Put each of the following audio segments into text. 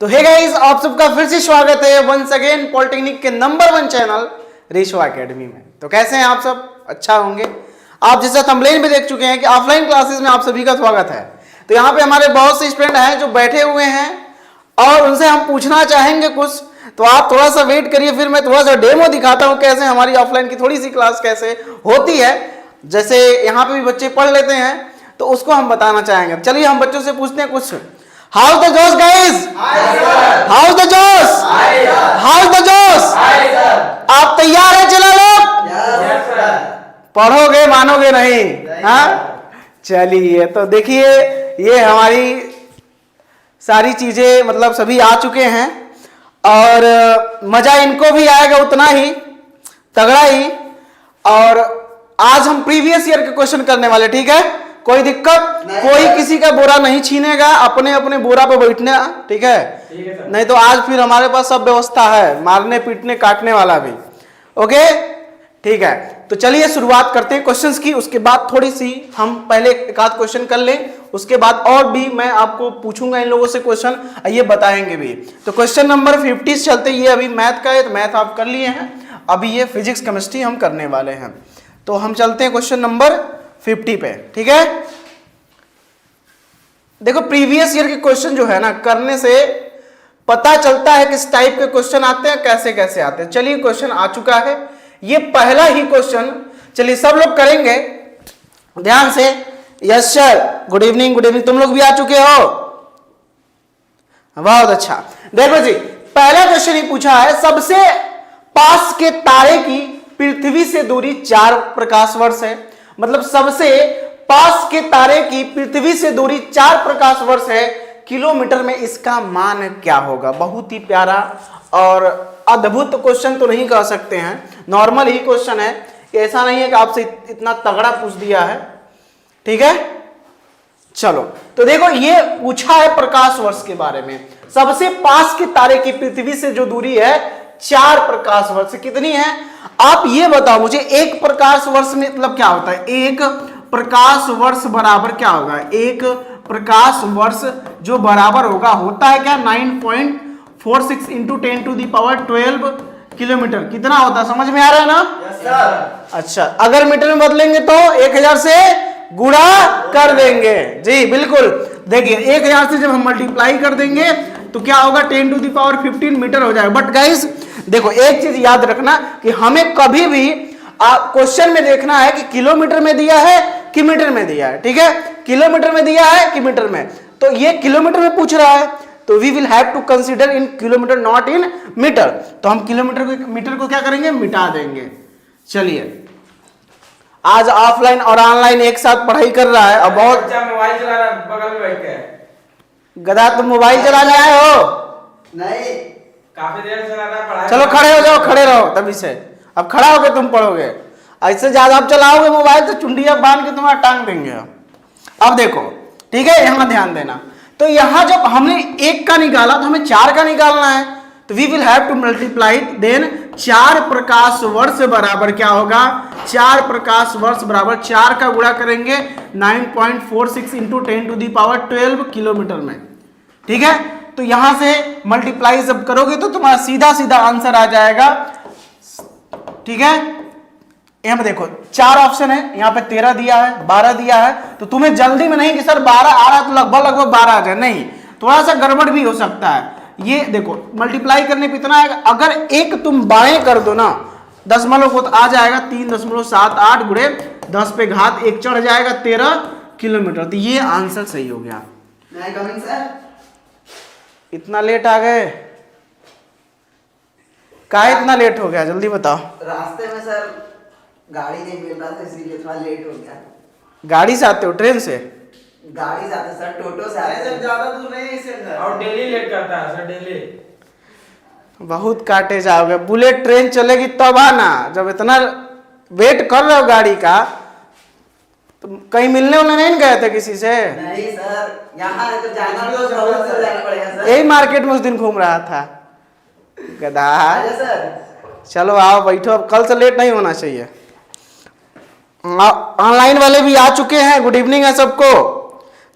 तो hey guys, आप सबका फिर से स्वागत है वंस अगेन पॉलिटेक्निक के नंबर 1 चैनल रेशवा एकेडमी में। तो कैसे हैं आप सब? अच्छा होंगे। आप जैसा थंबनेल में देख चुके हैं कि ऑफलाइन क्लासेस में आप सभी का स्वागत है। तो यहाँ पे हमारे बहुत से स्टूडेंट हैं जो बैठे हुए हैं और उनसे हम पूछना चाहेंगे कुछ। तो आप थोड़ा सा वेट करिए, फिर मैं थोड़ा सा डेमो दिखाता हूँ कैसे हमारी ऑफलाइन की थोड़ी सी क्लास कैसे होती है। जैसे यहाँ पे भी बच्चे पढ़ लेते हैं तो उसको हम बताना चाहेंगे। चलिए हम बच्चों से पूछते हैं कुछ। How's the Josh guys? Hi sir. How's the Josh? Hi sir. How's the Josh? Hi sir. आप तैयार हैं चला लोग? Yes sir. पढ़ोगे मानोगे नहीं? हाँ? चलिए तो देखिए ये हमारी सारी चीजें मतलब सभी आ चुके हैं और मजा इनको भी आएगा उतना ही तगड़ा ही। और आज हम प्रीवियस ईयर के क्वेश्चन करने वाले, ठीक है? कोई दिक्कत? कोई किसी का बोरा नहीं छीनेगा, अपने अपने बोरा पे बैठना, ठीक है? नहीं तो आज फिर हमारे पास सब व्यवस्था है, मारने पीटने काटने वाला भी। ओके ठीक है, तो चलिए शुरुआत करते हैं क्वेश्चंस की। उसके बाद थोड़ी सी हम पहले एक आध क्वेश्चन कर लें, उसके बाद और भी मैं आपको पूछूंगा इन लोगों से क्वेश्चन, ये बताएंगे भी। तो क्वेश्चन नंबर 50 चलते। ये अभी मैथ का है तो मैथ आप कर लिए हैं, अभी ये फिजिक्स केमिस्ट्री हम करने वाले हैं। तो हम चलते हैं क्वेश्चन नंबर 50 पे, ठीक है? देखो प्रीवियस ईयर के क्वेश्चन जो है ना, करने से पता चलता है किस टाइप के क्वेश्चन आते हैं, कैसे कैसे आते हैं। चलिए क्वेश्चन आ चुका है, ये पहला ही क्वेश्चन। चलिए सब लोग करेंगे ध्यान से। Yes sir, good evening. Good evening, तुम लोग भी आ चुके हो, बहुत अच्छा। देखो जी, पहला क्वेश्चन ही पूछा है, सबसे पास के तारे की पृथ्वी से दूरी 4 प्रकाश वर्ष है। मतलब सबसे पास के तारे की पृथ्वी से दूरी 4 प्रकाश वर्ष है। किलोमीटर में इसका मान क्या होगा? बहुत ही प्यारा और अद्भुत क्वेश्चन तो नहीं कह सकते हैं, नॉर्मल ही क्वेश्चन है। ऐसा नहीं है कि आपसे इतना तगड़ा पूछ दिया है, ठीक है? चलो तो देखो ये पूछा है प्रकाश वर्ष के बारे में। सबसे पास के तारे की पृथ्वी से जो दूरी है 4 प्रकाश वर्ष। कितनी है आप ये बताओ मुझे। एक प्रकाश वर्ष में मतलब क्या होता है? एक प्रकाश वर्ष बराबर क्या होगा? एक प्रकाश वर्ष जो बराबर होगा, होता है क्या? 9.46 इंटू 10⁻12 किलोमीटर। कितना होता है समझ में आ रहा है ना? yes, sir. अच्छा, अगर मीटर में बदलेंगे तो 1000 से गुणा कर देंगे। जी बिल्कुल, देखिए 1000 से जब हम मल्टीप्लाई कर देंगे तो क्या होगा? 10⁻15 मीटर हो जाएगा। बट गाइस देखो एक चीज याद रखना कि हमें कभी भी क्वेश्चन में देखना है कि किलोमीटर में दिया है कि मीटर में दिया है, ठीक है? किलोमीटर में दिया है कि मीटर में, तो ये किलोमीटर में पूछ रहा है तो we will have to consider in kilometre not in metre. तो हम किलोमीटर को मीटर को क्या करेंगे? मिटा देंगे। चलिए आज ऑफलाइन और ऑनलाइन एक साथ पढ़ाई कर रहा है और बहुत मोबाइल चला रहा है बगल में बैठ के। गधा तुम मोबाइल चलाने आए हो? नहीं, काफी देर से रहा पढ़ाई। चलो खड़े हो जाओ, खड़े रहो तभी से। अब खड़ा होकर तुम पढ़ोगे, ऐसे ज्यादा आप चलाओगे मोबाइल तो चुंडिया बांध के तुम्हारा टांग देंगे। अब देखो ठीक है, यहां ध्यान देना। तो यहां जब हमने 1 का निकाला तो हमें 4 का निकालना है, तो we will have to multiply then 4 प्रकाश वर्ष बराबर क्या होगा? 4 प्रकाश वर्ष बराबर 4 का गुणा करेंगे 9.46 इंटू 10⁻12 किलोमीटर में, ठीक है? तो यहां से मल्टीप्लाई जब करोगे तो तुम्हारा सीधा सीधा आंसर आ जाएगा, ठीक है? यहां पे देखो 4 ऑप्शन है, यहाँ पे 13 दिया है, 12 दिया है। तो तुम्हें जल्दी में नहीं कि सर 12 आ रहा है तो लगभग 12 आ जाए, नहीं, थोड़ा सा गड़बड़ भी हो सकता है। ये देखो मल्टीप्लाई करने पे इतना आएगा, अगर एक तुम बाएं कर दो ना दशमलव को तो आ जाएगा 3.78 गुणे 10 पे घात 1 चढ़ जाएगा 13 किलोमीटर। तो ये आंसर सही हो गया। सर इतना लेट आ गए, काहे इतना लेट हो गया? जल्दी बताओ। रास्ते में सर गाड़ी नहीं मिल रहा था इसलिए थोड़ा लेट हो गया। गाड़ी से आते हो? ट्रेन से? गाड़ी से आते सर, टोटो से आते सर, ज्यादा दूर नहीं है इससे। और डेली लेट करता है सर, डेली। बहुत काटे जाओगे। बुलेट ट्रेन चलेगी तब आना, जब इतना वेट कर रहे हो गाड़ी का। तो कहीं मिलने उलने नहीं गए थे किसी से? नहीं सर, यहाँ तो जाना पड़ेगा सर। यही मार्केट में उस दिन घूम रहा था गधा। सर चलो आओ बैठो, अब कल से लेट नहीं होना चाहिए। ऑनलाइन वाले भी आ चुके हैं, गुड इवनिंग है सबको।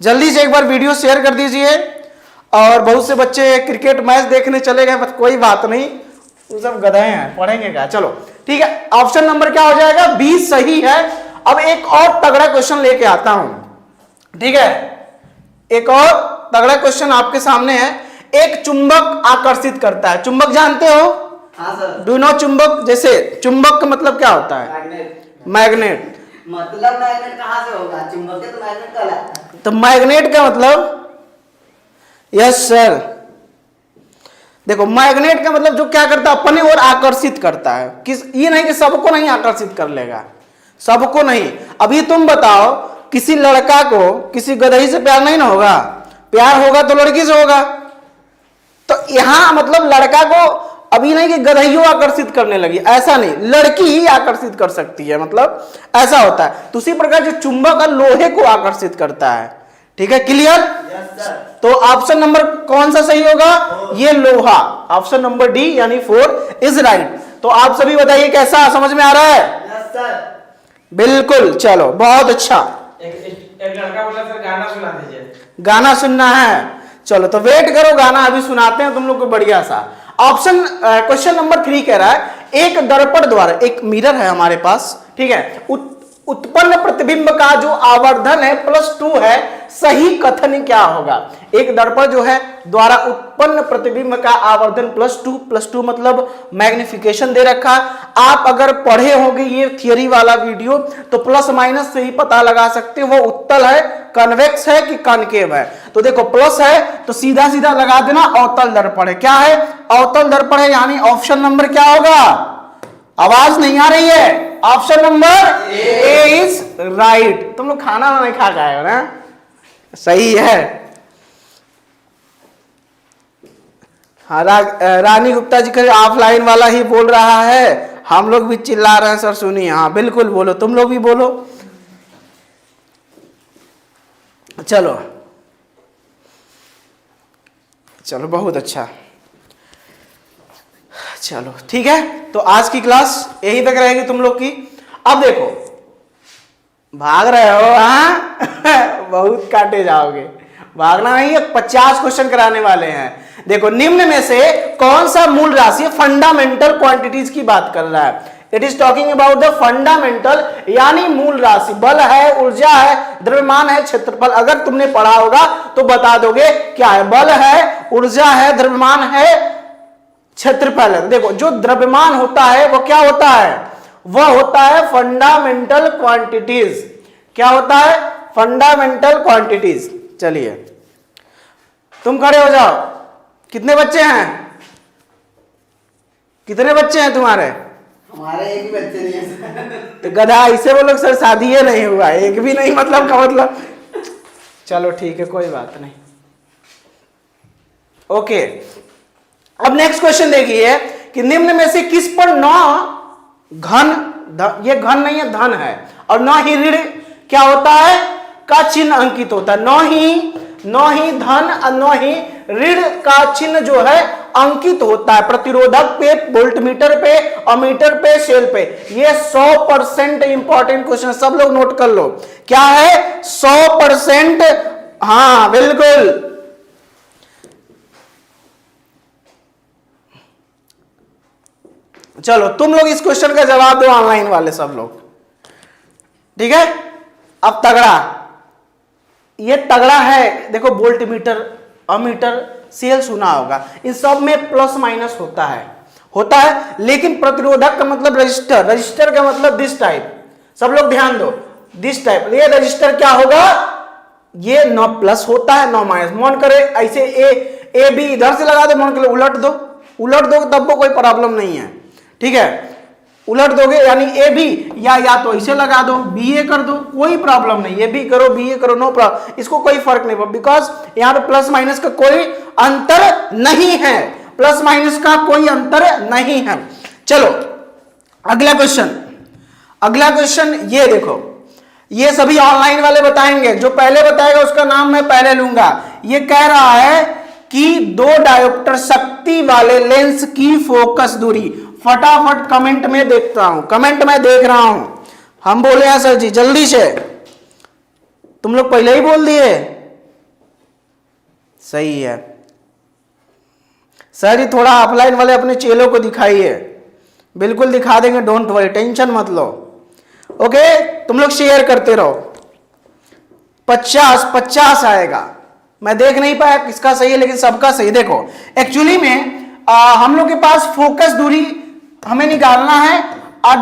जल्दी से एक बार वीडियो शेयर कर दीजिए और बहुत से बच्चे क्रिकेट मैच देखने चले गए, बस कोई बात नहीं, वो सब गधे हैं, पढ़ेंगे क्या। चलो ठीक है, ऑप्शन नंबर क्या हो जाएगा, बी सही है। अब एक और तगड़ा क्वेश्चन लेके आता हूं, ठीक है, एक और तगड़ा क्वेश्चन आपके सामने है। एक चुंबक आकर्षित करता है, चुंबक जानते हो? हाँ सर। डू नो चुंबक, जैसे चुंबक का मतलब क्या होता है? मैग्नेट। मैग्नेट। मतलब मैग्नेट कहाँ से होगा, चुंबक है तो मैग्नेट कहलाता है। तो मैग्नेट का मतलब, यस सर, देखो मैग्नेट का मतलब जो क्या करता है, अपने ओर आकर्षित करता है। किस, ये नहीं कि सबको नहीं आकर्षित कर लेगा, सबको नहीं। अभी तुम बताओ, किसी लड़का को किसी गधई से प्यार नहीं ना होगा, प्यार होगा तो लड़की से होगा। तो यहां मतलब लड़का को अभी नहीं कि गधइयों आकर्षित करने लगी, ऐसा नहीं, लड़की ही आकर्षित कर सकती है, मतलब ऐसा होता है। तो उसी प्रकार जो चुंबक है लोहे को आकर्षित करता है, ठीक है, क्लियर? Yes sir. तो ऑप्शन नंबर कौन सा सही होगा? ये लोहा, ऑप्शन नंबर डी यानी 4 इज राइट। तो आप सभी बताइए कैसा समझ में आ रहा है? Yes sir. बिल्कुल, चलो बहुत अच्छा। एक लड़का बोला सर गाना सुना दीजिए। गाना सुनना है, चलो तो वेट करो, गाना अभी सुनाते हैं तुम लोग को बढ़िया सा। ऑप्शन क्वेश्चन नंबर 3 कह रहा है, एक दर्पण द्वारा, एक मिरर है हमारे पास, ठीक है, उत्पन्न प्रतिबिंब का जो आवर्धन है +2 है, सही कथन क्या होगा? एक दर्पण जो है द्वारा उत्पन्न प्रतिबिंब का आवर्धन +2 मतलब मैग्निफिकेशन दे रखा। आप अगर पढ़े होंगे ये थियरी वाला वीडियो तो प्लस माइनस से ही पता लगा सकते हो वो उत्तल है, कन्वेक्स है कि कॉनकेव है। तो देखो प्लस है तो सीधा सीधा लगा देना अवतल दर्पण है। क्या है? अवतल दर्पण है, यानी ऑप्शन नंबर क्या होगा? आवाज नहीं आ रही है, option number A is right. तुम लोग खाना नहीं खा गए हो ना, सही है। हाँ, रानी गुप्ता जी का ऑफलाइन वाला ही बोल रहा है, हम लोग भी चिल्ला रहे हैं सर, सुनिए। हाँ बिल्कुल बोलो, तुम लोग भी बोलो। चलो चलो बहुत अच्छा, चलो ठीक है। तो आज की क्लास यही तक रहेगी तुम लोग की। अब देखो, भाग रहे हो हाँ बहुत काटे जाओगे, भागना नहीं है। 50 क्वेश्चन कराने वाले हैं। देखो, निम्न में से कौन सा मूल राशि फंडामेंटल क्वांटिटीज की बात कर रहा है? It is talking about the fundamental, यानी मूल राशि। बल है, ऊर्जा है, द्रव्यमान है, क्षेत्रफल। अगर तुमने पढ़ा होगा तो बता दोगे क्या है। बल है, ऊर्जा है, द्रव्यमान है, क्षेत्रफल है। देखो, जो द्रव्यमान होता है वो क्या होता है? वह होता है फंडामेंटल क्वांटिटीज। क्या होता है? Fundamental quantities. चलिए तुम खड़े हो जाओ। कितने बच्चे हैं? कितने बच्चे हैं तुम्हारे? हमारे एक भी बच्चे नहीं है। तो गधा ऐसे बोलो सर शादी ही नहीं हुआ, एक भी नहीं, मतलब का मतलब। चलो ठीक है, कोई बात नहीं, ओके। अब नेक्स्ट क्वेश्चन देखिए कि निम्न में से किस पर 9 घन, ये घन नहीं है धन है, और 9 ही ऋण क्या होता है का चिन्ह अंकित होता है। 9 ही धन और 9 ही ऋण का चिन्ह जो है अंकित होता है। प्रतिरोधक पे, वोल्टमीटर पे, अमीटर पे, सेल पे। ये 100% इंपॉर्टेंट क्वेश्चन, सब लोग नोट कर लो। क्या है? 100%। हाँ बिल्कुल। चलो तुम लोग इस क्वेश्चन का जवाब दो, ऑनलाइन वाले सब लोग, ठीक है। अब तगड़ा, ये तगड़ा है। देखो, वोल्टमीटर, अमीटर, सेल सुना होगा, इन सब में प्लस माइनस होता है, लेकिन प्रतिरोधक का मतलब रजिस्टर, रजिस्टर का मतलब दिस टाइप। सब लोग ध्यान दो, दिस टाइप। ये रजिस्टर क्या होगा? ये 9 प्लस होता है, 9 माइनस। मन करे ऐसे ए बी इधर से लगा दो, मन करे उलट दो तब को कोई प्रॉब्लम नहीं है, ठीक है। उलट दोगे यानी ए बी, या तो ऐसे लगा दो, बी ए कर दो, कोई प्रॉब्लम नहीं। ए बी करो, बी ए करो, नो प्रॉब्लम, इसको कोई फर्क नहीं पड़ता, बिकॉज यहां पे प्लस माइनस का कोई अंतर नहीं है, प्लस माइनस का कोई अंतर नहीं है। चलो अगला क्वेश्चन ये देखो, ये सभी ऑनलाइन वाले बताएंगे, जो पहले बताएगा उसका नाम मैं पहले लूंगा। ये कह रहा है कि 2 डायोप्टर शक्ति वाले लेंस की फोकस दूरी। फटाफट कमेंट में देखता हूं, कमेंट में देख रहा हूं। हम बोले हैं सर जी, जल्दी से। तुम लोग पहले ही बोल दिए, सही है। सर, ये थोड़ा ऑफलाइन वाले अपने चेलों को दिखाइए, बिल्कुल दिखा देंगे, डोंट वरी, टेंशन मत लो। ओके, तुम लोग शेयर करते रहो। 50 आएगा, मैं देख नहीं पाया किसका सही है, लेकिन सबका सही। देखो एक्चुअली में हम लोग के पास फोकस दूरी हमें निकालना है, और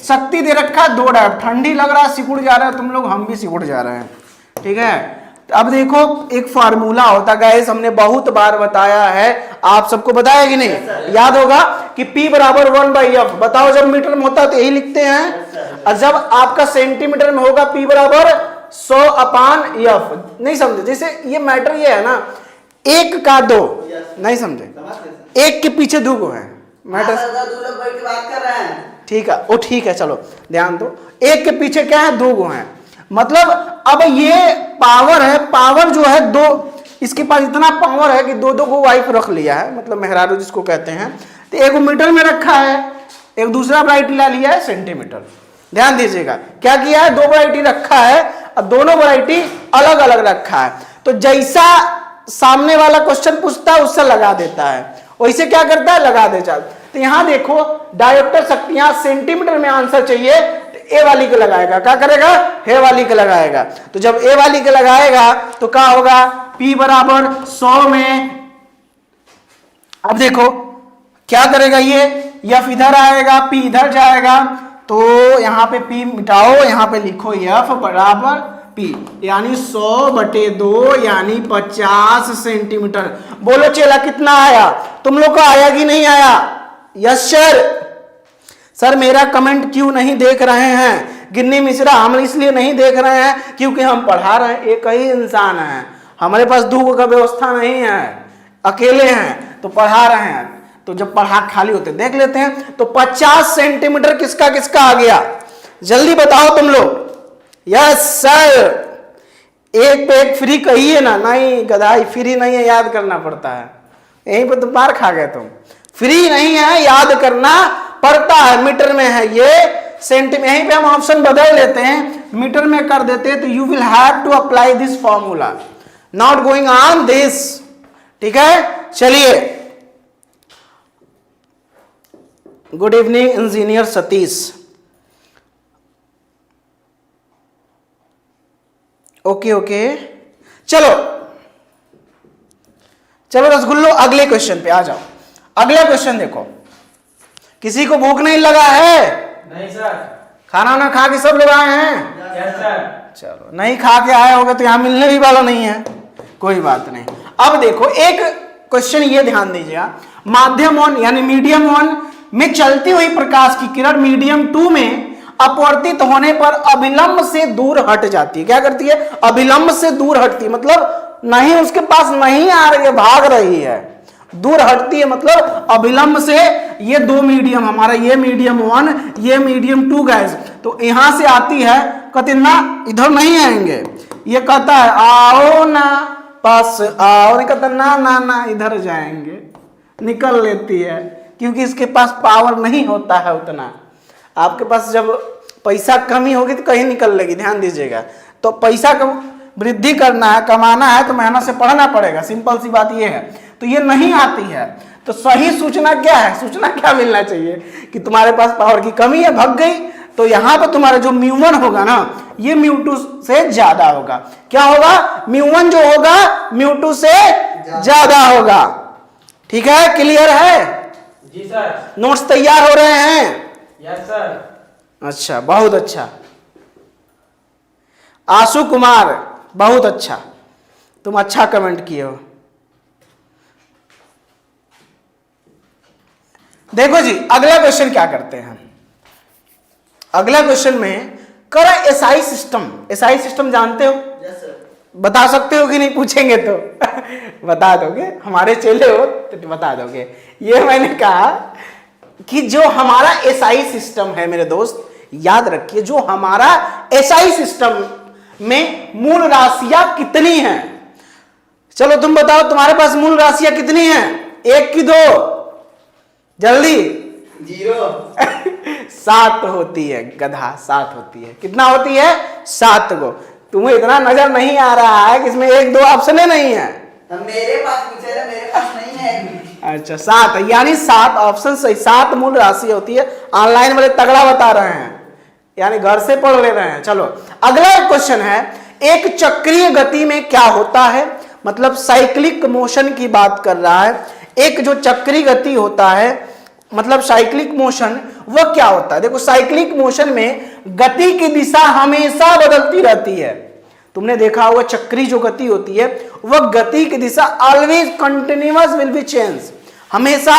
शक्ति दे रखा 2 डायोड। ठंडी लग रहा है, सिकुड़ जा रहा है तुम लोग, हम भी सिकुड़ जा रहे हैं, ठीक है। अब देखो एक फार्मूला होता है गाइस, हमने बहुत बार बताया है, आप सबको बताया कि नहीं, याद होगा कि P बराबर 1/F। बताओ जब मीटर में होता है तो यही लिखते हैं, और जब आपका सेंटीमीटर में होगा P बराबर 100/F। नहीं समझे? जैसे ये मैटर ये है ना, 1 का 2, नहीं समझे, 1 के पीछे 2 को है मैटर, बात कर रहे हैं, ठीक है, वो ठीक है, चलो ध्यान दो, 1 के पीछे क्या है, 2 को है। मतलब अब ये पावर है, पावर जो है 2, इसके पास इतना पावर है कि 2 को वाइफ रख लिया है, मतलब मेहरारू जिसको कहते हैं। तो एक मीटर में रखा है, एक दूसरा वैरायटी ला लिया है सेंटीमीटर। ध्यान दीजिएगा क्या किया है, 2 वैरायटी रखा है, और दोनों वैरायटी अलग अलग रखा है। तो जैसा सामने वाला क्वेश्चन पूछता है उससे लगा देता है, वैसे क्या करता है, लगा देता है। तो यहां देखो डायोप्टर शक्तियां सेंटीमीटर में आंसर चाहिए, ए वाली के लगाएगा, क्या करेगा, हे वाली के लगाएगा। तो जब ए वाली के लगाएगा तो क्या होगा, P बराबर 100 में, अब देखो क्या करेगा, ये F इधर आएगा, P इधर जाएगा, तो यहां पे P मिटाओ, यहां पे लिखो F बराबर P, यानी 100/2 यानी 50 सेंटीमीटर। बोलो चेला कितना आया, तुम लोग को आया कि नहीं आया? यस सर, मेरा कमेंट क्यों नहीं देख रहे हैं गिन्नी मिश्रा? हम इसलिए नहीं देख रहे हैं क्योंकि हम पढ़ा रहे हैं, एक ही इंसान है, हमारे पास 2 का व्यवस्था नहीं है, अकेले हैं तो पढ़ा रहे हैं। तो जब पढ़ा खाली होते देख लेते हैं। तो 50 सेंटीमीटर किसका किसका आ गया, जल्दी बताओ तुम लोग। यस सर, एक पे एक फ्री कहिए ना। नहीं गधाई, फ्री नहीं है, याद करना पड़ता है। यहीं पर तुम मार खा गए, तुम फ्री नहीं है, याद करना पड़ता है। मीटर में है ये, सेंटीमीटर, यहीं पे हम ऑप्शन बदल लेते हैं, मीटर में कर देते हैं। तो you will have to apply this formula, not going on this, ठीक है। चलिए, good evening engineer Satish. Okay okay, चलो चलो रसगुल्लो, अगले क्वेश्चन पे आ जाओ। अगला क्वेश्चन देखो, किसी को भूख नहीं लगा है? नहीं सर। खाना ना खा के सब लोग आए हैं? Yes sir. चलो, नहीं खा के आए होगे तो यहां मिलने भी वाला नहीं है, कोई बात नहीं। अब देखो एक क्वेश्चन ये ध्यान दीजिएगा, माध्यम 1 यानी मीडियम 1 में चलती हुई प्रकाश की किरण मीडियम 2 में अपवर्तित होने पर अभिलंब से दूर हट जाती है। क्या करती है? अभिलंब से दूर हटती है, मतलब नहीं उसके पास नहीं आ रही है, भाग रही है, दूर हटती है, मतलब अभिलंब से। ये 2 मीडियम हमारा, ये मीडियम 1, ये मीडियम 2 गैस, तो यहां से आती है, कहते ना इधर नहीं आएंगे, ये कहता है आओ ना पास आओ, नहीं कहता ना ना ना इधर जाएंगे, निकल लेती है, क्योंकि इसके पास पावर नहीं होता है उतना। आपके पास जब पैसा कमी होगी तो कहीं निकल लेगी, ध्यान दीजिएगा। तो पैसा का वृद्धि करना है, कमाना है, तो मेहनत से पढ़ना पड़ेगा, सिंपल सी बात ये है। तो ये नहीं आती है, तो सही सूचना क्या है, सूचना क्या मिलना चाहिए कि तुम्हारे पास पावर की कमी है, भग गई। तो यहां पर तुम्हारा जो μ1 होगा ना, ये μ2 से ज्यादा होगा। क्या होगा? μ1 जो होगा μ2 से ज्यादा होगा। ठीक है, क्लियर है? जी सर। नोट्स तैयार हो रहे हैं? Yes sir. अच्छा, बहुत अच्छा। आशु कुमार, बहुत अच्छा, तुम अच्छा कमेंट किए हो। देखो जी, अगला क्वेश्चन क्या करते हैं। अगला क्वेश्चन में करा एसआई सिस्टम। एसआई सिस्टम जानते हो? Yes sir. बता सकते हो कि नहीं? पूछेंगे तो बता दोगे, हमारे चेले हो तो बता दोगे। ये मैंने कहा कि जो हमारा एसआई सिस्टम है मेरे दोस्त, याद रखिए, जो हमारा एसआई सिस्टम में मूल राशियां कितनी हैं? चलो तुम बताओ, तुम्हारे पास मूल राशियां कितनी हैं? 1 की 2? जल्दी। 0। 7 होती है गधा, 7 होती है। कितना होती है? 7 को। तुम्हें इतना नजर नहीं आ रहा है कि इसमें 1 2 ऑप्शन नहीं है, अब मेरे पास पूछे थे, मेरे पास नहीं है अभी। अच्छा 7, यानी 7 ऑप्शन सही। 7 मूल राशि होती है। ऑनलाइन वाले तगड़ा बता रहे हैं, यानी घर से पढ़ ले रहे हैं। चलो अगला एक क्वेश्चन है, एक चक्रीय गति में क्या होता है, मतलब साइक्लिक मोशन की बात कर रहा है। एक जो चक्रीय गति होता है मतलब साइक्लिक मोशन, वह क्या होता है। देखो साइक्लिक मोशन में गति की दिशा हमेशा बदलती रहती है। तुमने देखा होगा चक्री जो गति होती है वह गति की दिशा always continuous will be change, हमेशा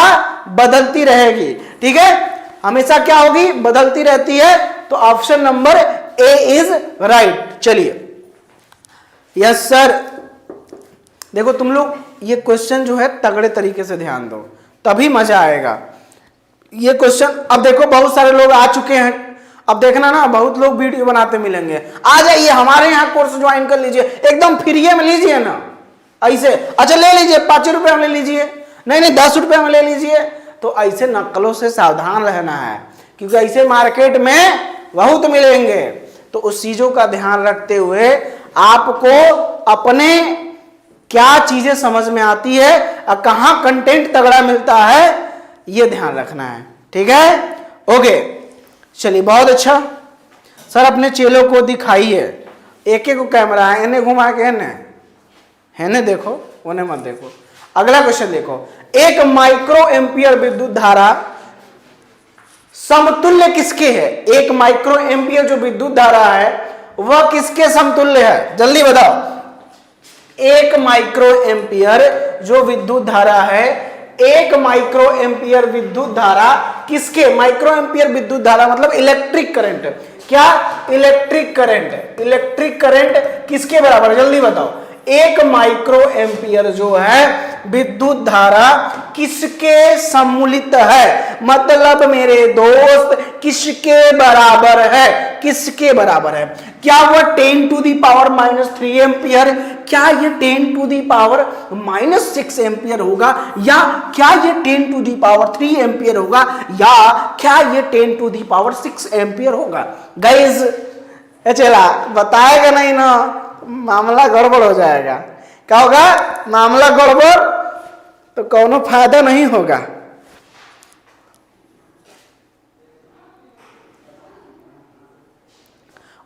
बदलती रहेगी। ठीक है, हमेशा क्या होगी, बदलती रहती है। तो option number A is right. चलिए यस सर। देखो तुम लोग ये क्वेश्चन जो है तगड़े तरीके से ध्यान दो, तभी मजा आएगा। ये क्वेश्चन अब देखो बहुत सारे लोग आ चुके हैं, अब देखना ना बहुत लोग वीडियो बनाते मिलेंगे। आ जाइए हमारे यहाँ कोर्स ज्वाइन कर लीजिए, एकदम फ्री में लीजिए ना ऐसे। अच्छा ले लीजिए 5 रुपए में ले लीजिए, नहीं 10 रुपए में ले लीजिए। तो ऐसे नकलों से सावधान रहना है, क्योंकि ऐसे मार्केट में बहुत मिलेंगे। तो उस चीजों का ध्यान रखते हुए आपको अपने क्या चीजें समझ में आती है और कहां कंटेंट तगड़ा मिलता है ये ध्यान रखना है। ठीक है, ओके चलिए बहुत अच्छा। सर अपने चेलों को दिखाइए, एक एक को कैमरा है, इन्हें घुमा के है देखो, उन्हें मत देखो। अगला क्वेश्चन देखो, एक माइक्रो एम्पियर विद्युत धारा समतुल्य किसके है। एक माइक्रो एम्पियर जो विद्युत धारा है वह किसके समतुल्य है, जल्दी बताओ। एक माइक्रो एम्पियर जो विद्युत धारा है, एक माइक्रो एम्पियर विद्युत धारा किसके, माइक्रो एम्पियर विद्युत धारा मतलब इलेक्ट्रिक करंट। क्या, इलेक्ट्रिक करंट। इलेक्ट्रिक करंट किसके बराबर है, जल्दी बताओ। एक माइक्रो एम्पियर जो है विद्युत धारा किसके सम्मिलित है, मतलब मेरे दोस्त किसके बराबर है, किसके बराबर है। क्या वह 10⁻³ एम्पियर, क्या ये 10⁻⁻6 एम्पियर होगा, या क्या ये 10⁻³ एम्पियर होगा, या क्या ये 10⁻6 एम्पियर होगा। गाइस चला बताएगा नहीं ना, मामला गड़बड़ हो जाएगा। क्या होगा, मामला गड़बड़, तो कोनो फायदा नहीं होगा।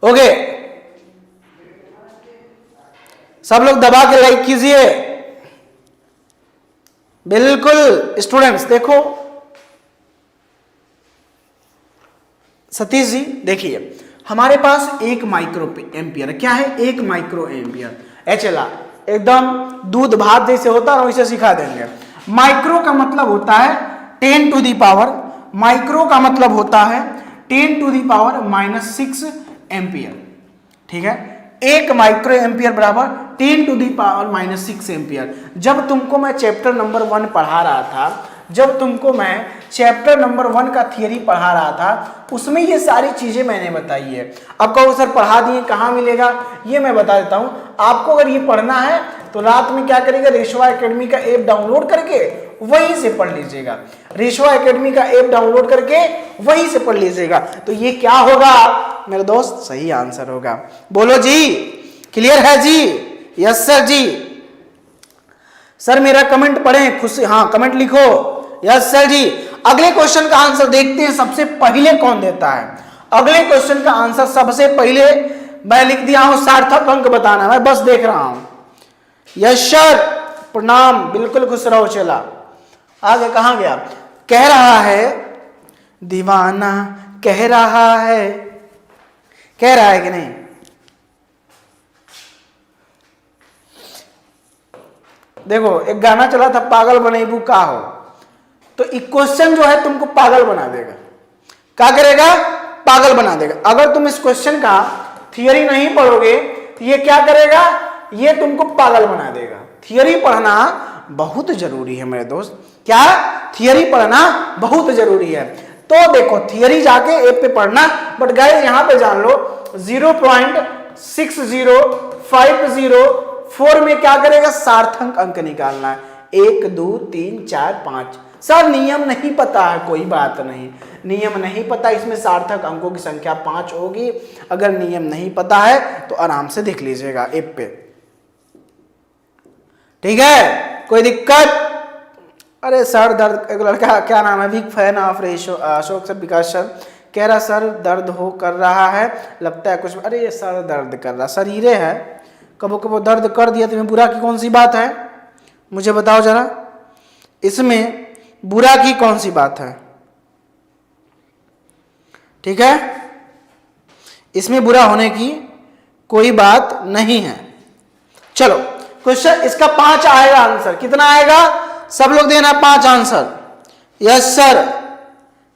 ओके सब लोग दबा के लाइक कीजिए। बिल्कुल स्टूडेंट्स देखो, सतीश जी देखिए हमारे पास 1 माइक्रो एम्पियर, क्या है 1 माइक्रो एम्पियर। एचएलआ एकदम दूध भात जैसे होता है वैसे सिखा देंगे। माइक्रो का मतलब होता है 10 टू दी पावर, माइक्रो का मतलब होता है 10⁻⁻6 एम्पियर। ठीक है, 1 माइक्रो एम्पियर बराबर 10⁻⁻6 एम्पियर। जब तुमको मैं चैप्टर नंबर 1 पढ़ा रहा था, जब तुमको मैं चैप्टर नंबर 1 का थियरी पढ़ा रहा था, उसमें ये सारी चीजें मैंने बताई है। अब कहो सर पढ़ा दिए कहाँ मिलेगा, ये मैं बता देता हूँ आपको। अगर ये पढ़ना है तो रात में क्या करिएगा, रेशवा एकेडमी का ऐप डाउनलोड करके वहीं से पढ़ लीजिएगा। रेशवा एकेडमी का ऐप डाउनलोड करके वहीं से पढ़ लीजिएगा। तो ये क्या होगा मेरे दोस्त, सही आंसर होगा। बोलो जी, क्लियर है जी, यस सर जी। सर मेरा कमेंट पढ़ें खुशी, हाँ कमेंट लिखो, यस सर जी। अगले क्वेश्चन का आंसर देखते हैं सबसे पहले कौन देता है। अगले क्वेश्चन का आंसर सबसे पहले मैं लिख दिया हूं, सार्थक अंक बताना, मैं बस देख रहा हूं। यस सर प्रणाम, बिल्कुल खुश रहो। चला आगे कहां गया, कह रहा है दीवाना, कह रहा है कि नहीं। देखो एक गाना चला था, पागल बनेबू का हो, तो क्वेश्चन जो है तुमको पागल बना देगा। क्या करेगा, पागल बना देगा। अगर तुम इस क्वेश्चन का थियरी नहीं पढ़ोगे तो ये क्या करेगा, ये तुमको पागल बना देगा। थियरी पढ़ना बहुत जरूरी है मेरे दोस्त, क्या थियरी पढ़ना बहुत जरूरी है। तो देखो थियरी जाके ऐप पे पढ़ना, बट गाइस यहां पे जान लो 0.60504 में क्या करेगा, सार्थक अंक निकालना है। 1 2 3 4 5। सर नियम नहीं पता है, कोई बात नहीं, नियम नहीं पता, इसमें सार्थक अंकों की संख्या 5 होगी। अगर नियम नहीं पता है तो आराम से देख लीजिएगा ऐप पे। ठीक है, कोई दिक्कत? अरे सर दर्द, एक लड़का क्या नाम है, big fan of Ashok sir, Vikas sir कह रहा सर दर्द हो कर रहा है, लगता है कुछ। अरे सर दर्द कर रहा, शरीरे है, कबो कबो दर्द कर दिया तो बुरा की कौन सी बात है, मुझे बताओ जरा, इसमें बुरा की कौन सी बात है? ठीक है, इसमें बुरा होने की कोई बात नहीं है। चलो क्वेश्चन इसका 5 आएगा आंसर, कितना आएगा? सब लोग देना 5 आंसर। यस सर,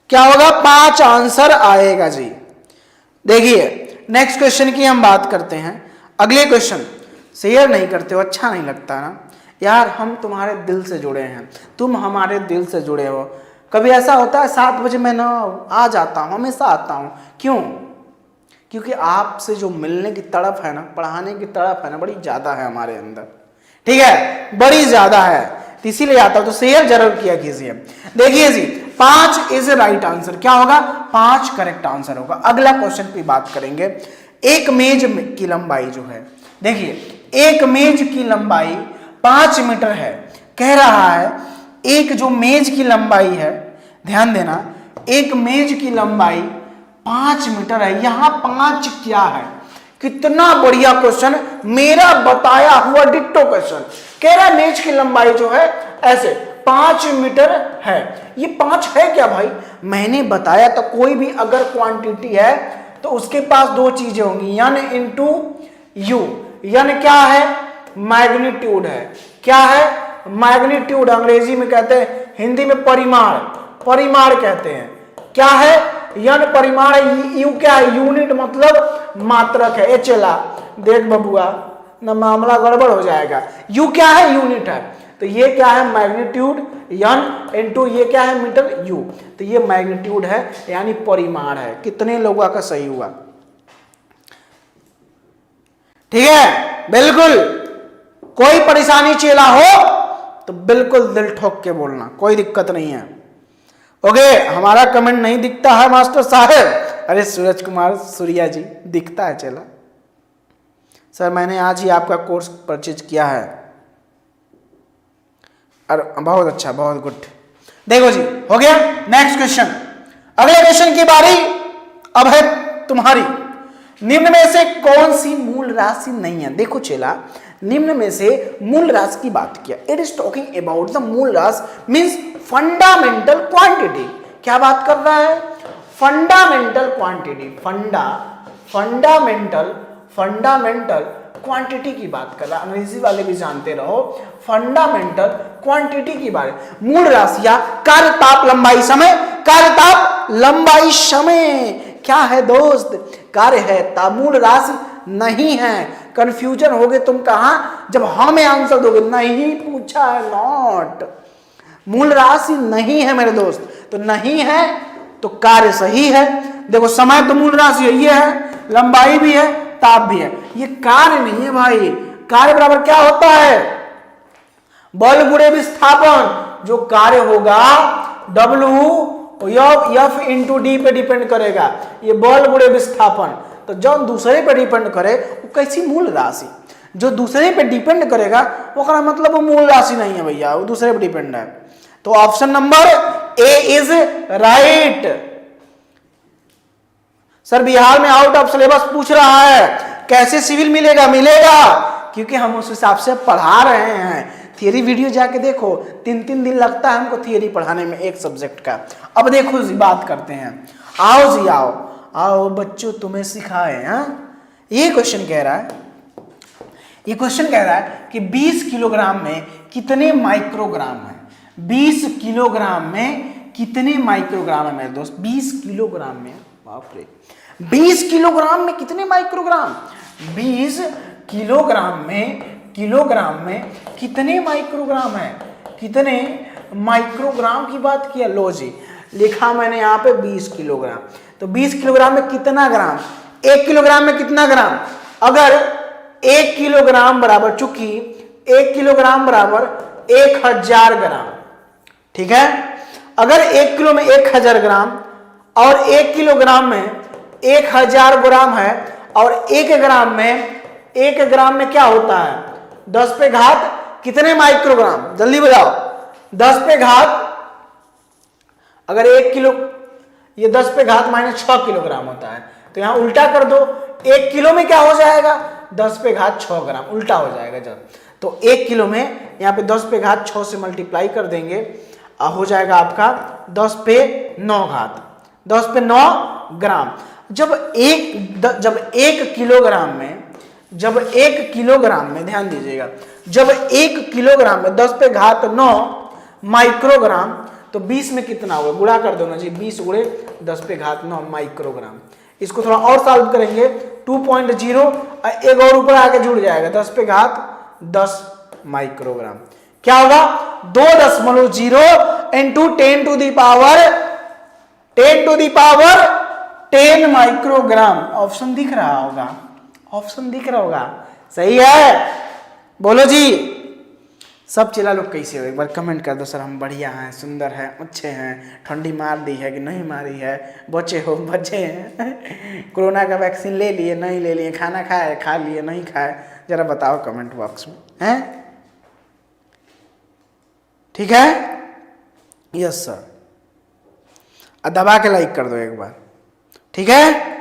क्या होगा? 5 आंसर आएगा जी। देखिए नेक्स्ट क्वेश्चन की हम बात करते हैं। अगले क्वेश्चन शेयर नहीं करते हो, अच्छा नहीं लगता ना यार, हम तुम्हारे दिल से जुड़े हैं, तुम हमारे दिल से जुड़े हो। कभी ऐसा होता है 7 बजे मैं ना आ जाता हूं, हमेशा आता हूं, क्यों? क्योंकि आपसे जो मिलने की तड़प है ना, पढ़ाने की तड़प है ना, बड़ी ज्यादा है हमारे अंदर, ठीक है, बड़ी ज्यादा है, तो इसीलिए आता हूं। तो शेयर जरूर किया कीजिए। देखिए जी 5 इज राइट आंसर, क्या होगा? 5 करेक्ट आंसर होगा। अगला क्वेश्चन पे बात करेंगे। एक मेज की लंबाई जो है, देखिए एक मेज की लंबाई 5 मीटर है, कह रहा है एक जो मेज की लंबाई है, ध्यान देना, एक मेज की लंबाई 5 मीटर है। यहां 5 क्या है? कितना बढ़िया क्वेश्चन, मेरा बताया हुआ डिट्टो क्वेश्चन। कह रहा मेज की लंबाई जो है ऐसे 5 मीटर है। ये 5 है क्या भाई? मैंने बताया तो कोई भी अगर क्वांटिटी है तो उसके पास 2 चीजें होंगी, यन इंटू यू। यन क्या है? मैग्नीट्यूड है। क्या है? मैग्नीट्यूड, अंग्रेजी में कहते हैं, हिंदी में परिमाण, परिमाण कहते हैं। क्या है? यन परिमाण है। यू क्या है? यूनिट मतलब मात्रक है। ए चला देख बबुआ ना, मामला गड़बड़ हो जाएगा। यू क्या है? यूनिट है। तो ये क्या है? मैग्नीट्यूड, यन इंटू ये क्या है? Metre, you. तो ये मैग्नीट्यूड है यानी परिमाण है। कितने लोगों का सही हुआ? ठीक है, बिल्कुल। कोई परेशानी चेला हो तो बिल्कुल दिल ठोक के बोलना, कोई दिक्कत नहीं है। ओके, हमारा कमेंट नहीं दिखता है मास्टर साहब। अरे सूरज कुमार सूर्या जी, दिखता है चला सर, मैंने आज ही आपका कोर्स परचेज किया है। और बहुत अच्छा, बहुत गुड। देखो जी, हो गया। नेक्स्ट क्वेश्चन, अगले क्वेश्चन की बारी अब है तुम्हारी। निम्न में से कौन सी मूल राशि नहीं है? देखो चेला, निम्न में से मूल राशि की बात किया। It is talking about the मूल राशि मींस फंडामेंटल क्वांटिटी। क्या बात कर रहा है? फंडामेंटल क्वांटिटी, फंडामेंटल क्वांटिटी की बात कर रहा है। अंग्रेजी वाले भी जानते रहो, फंडामेंटल क्वांटिटी की बात। मूल राशियां कार्य ताप लंबाई समय, कार्य ताप लंबाई समय क्या है दोस्त? कार्य है, मूल राशि नहीं है। कंफ्यूजन हो गए तुम कहां जब हमें आंसर दोगे? नहीं पूछा है, नॉट, मूल राशि नहीं है मेरे दोस्त। तो नहीं है तो कार्य सही है। देखो समय तो मूल राशि है, ये है, लंबाई भी है, ताप भी है, ये कार्य नहीं है भाई। कार्य बराबर क्या होता है? बल गुणे विस्थापन। जो कार्य होगा W F इंटू डी पे डिपेंड करेगा, ये बल गुणे विस्थापन। तो जब दूसरे पे डिपेंड करे वो कैसी मूल राशि? जो दूसरे पे डिपेंड करेगा वो का मतलब वो मूल राशि नहीं है भैया, वो दूसरे पे डिपेंड है। तो option number A is right. Sir Bihar में आउट ऑफ सिलेबस पूछ रहा है, कैसे सिविल मिलेगा? मिलेगा, क्योंकि हम उस हिसाब से पढ़ा रहे हैं। थियरी वीडियो जाके देखो, 3-3 दिन लगता है हमको थियरी पढ़ाने में एक सब्जेक्ट का। अब देखो जी बात करते हैं, आओ जी आओ, आओ बच्चों तुम्हें सिखाए। ये क्वेश्चन कह रहा है, ये क्वेश्चन कह रहा है कि 20 किलोग्राम में कितने माइक्रोग्राम है? 20 किलोग्राम में कितने माइक्रोग्राम है मेरे दोस्त? 20 किलोग्राम में, बाप रे, 20 किलोग्राम में कितने माइक्रोग्राम? 20 किलोग्राम में कितने माइक्रोग्राम है? कितने माइक्रोग्राम की बात किया? लो जी, लिखा मैंने यहाँ पे 20 किलोग्राम। तो 20 किलोग्राम में कितना ग्राम? 1 किलोग्राम में कितना ग्राम? अगर 1 किलोग्राम बराबर, चूंकि 1 किलोग्राम बराबर 1000 ग्राम, ठीक है। अगर 1 किलो में 1000 ग्राम और 1 किलोग्राम में 1000 ग्राम है, और 1 ग्राम में क्या होता है? 10 पे घात कितने माइक्रोग्राम, जल्दी बताओ। 10 पे घात, अगर 1 किलो, ये 10 पे घात -6 किलोग्राम होता है, तो यहां उल्टा कर दो, 1 किलो में क्या हो जाएगा, 10 पे घात 6 ग्राम, उल्टा हो जाएगा जब। तो 1 किलो में यहाँ पे 10 पे घात 6 से मल्टीप्लाई कर देंगे, हो जाएगा आपका 10 पे 9 घात, 10 पे 9 ग्राम। जब एक किलोग्राम में ध्यान दीजिएगा, जब 1 किलोग्राम में 10 पे घात 9 माइक्रोग्राम, तो 20 में कितना होगा, गुणा कर दो ना जी, 20 गुणे 10 पे घात 9 माइक्रोग्राम। इसको थोड़ा और सॉल्व करेंगे, 2.0 एक और ऊपर आके जुड़ जाएगा, 10 पे घात 10 माइक्रोग्राम। क्या होगा, 2.0 into 10 to the power 10 microgram. Option दिख रहा होगा, सही है, बोलो जी। सब चेला लोग कैसे हो, एक बार कमेंट कर दो सर, हम बढ़िया हैं, सुंदर हैं, अच्छे हैं, ठंडी मार दी है कि नहीं मारी है, बचे हैं, कोरोना का वैक्सीन ले लिए नहीं ले लिए, खाना खाए खा लिए नहीं खाए, जरा बताओ कमेंट बॉक्स में, हैं? ठीक है, यस सर, दबा के लाइक कर दो एक बार, ठीक है,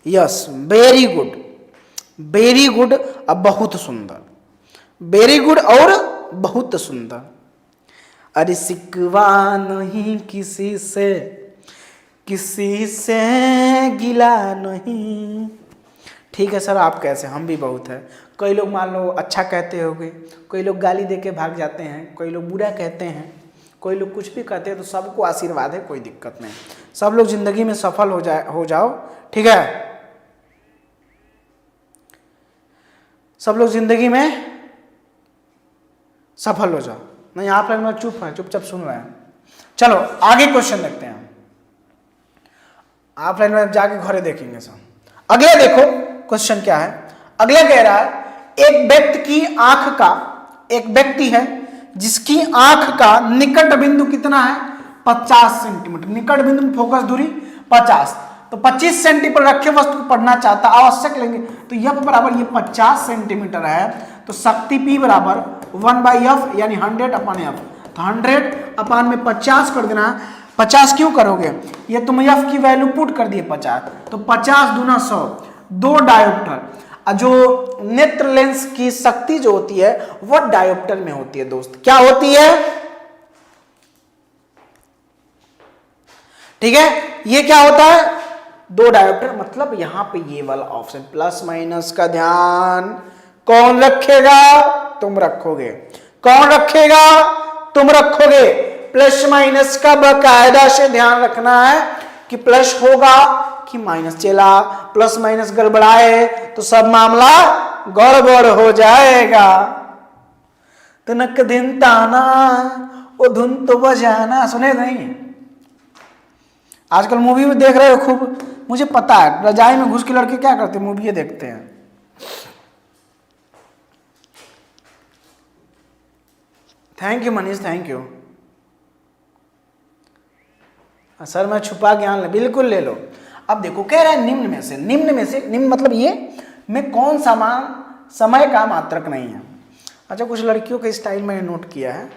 यस, वेरी गुड, अब बहुत सुंदर, वेरी गुड और बहुत सुंदर। अरे सिकवा नहीं किसी से गिला नहीं। ठीक है सर, आप कैसे, हम भी बहुत है। कई लोग मान लो अच्छा कहते होंगे, कई लोग गाली दे के भाग जाते हैं, कई लोग बुरा कहते हैं, कोई लोग कुछ भी कहते हैं, तो सबको आशीर्वाद है, कोई दिक्कत नहीं। सब लोग जिंदगी में सफल हो जाओ, ठीक है, सब लोग जिंदगी में सफल हो जाओ। नहीं आप लोग चुपचाप सुन रहे हैं। चलो आगे क्वेश्चन देखते हैं, आप लाइन में जाके घरे देखेंगे सब। अगला देखो क्वेश्चन क्या है, अगला कह रहा है एक व्यक्ति है जिसकी आंख का निकट बिंदु कितना है, 50 सेंटीमीटर, निकट बिंदु फोकस दूरी 50, तो 25 सेंटीमीटर रखे वस्तु को पढ़ना चाहता, आवश्यक लेंगे, तो F बराबर ये 50 सेंटीमीटर है, तो शक्ति P बराबर 1/F यानी 100/F, तो 100 में 50 कर देना। 50 क्यों करोगे, ये तुम F की वैल्यू पुट कर दिए 50, तो 50 दूना 100, 2 डायोप्टर। जो नेत्र लेंस की शक्ति जो होती है वह डायोप्टर में होती है दोस्त, क्या होती है, ठीक है, ये क्या होता है, 2 डायोप्टर। मतलब यहां पे ये वाला ऑप्शन प्लस माइनस का ध्यान कौन रखेगा, तुम रखोगे, कौन रखेगा, तुम रखोगे। प्लस माइनस का बकायदा से ध्यान रखना है कि प्लस होगा कि माइनस। चला प्लस माइनस गड़बड़ाए तो सब मामला गड़बड़ हो जाएगा। तनक दिन ताना वो धुन तो बजाना, सुने नहीं, आजकल मूवी में देख रहे हो खूब, मुझे पता है, रजाई में घुस के लड़के क्या करते हैं, मूवी देखते हैं। Thank you Manish, thank you sir, मैं छुपा ज्ञान ले, बिल्कुल ले लो। अब देखो कह रहा है निम्न में से निम्न मतलब ये में कौन समान समय का मात्रक नहीं है। अच्छा, कुछ लड़कियों के स्टाइल में नोट किया है,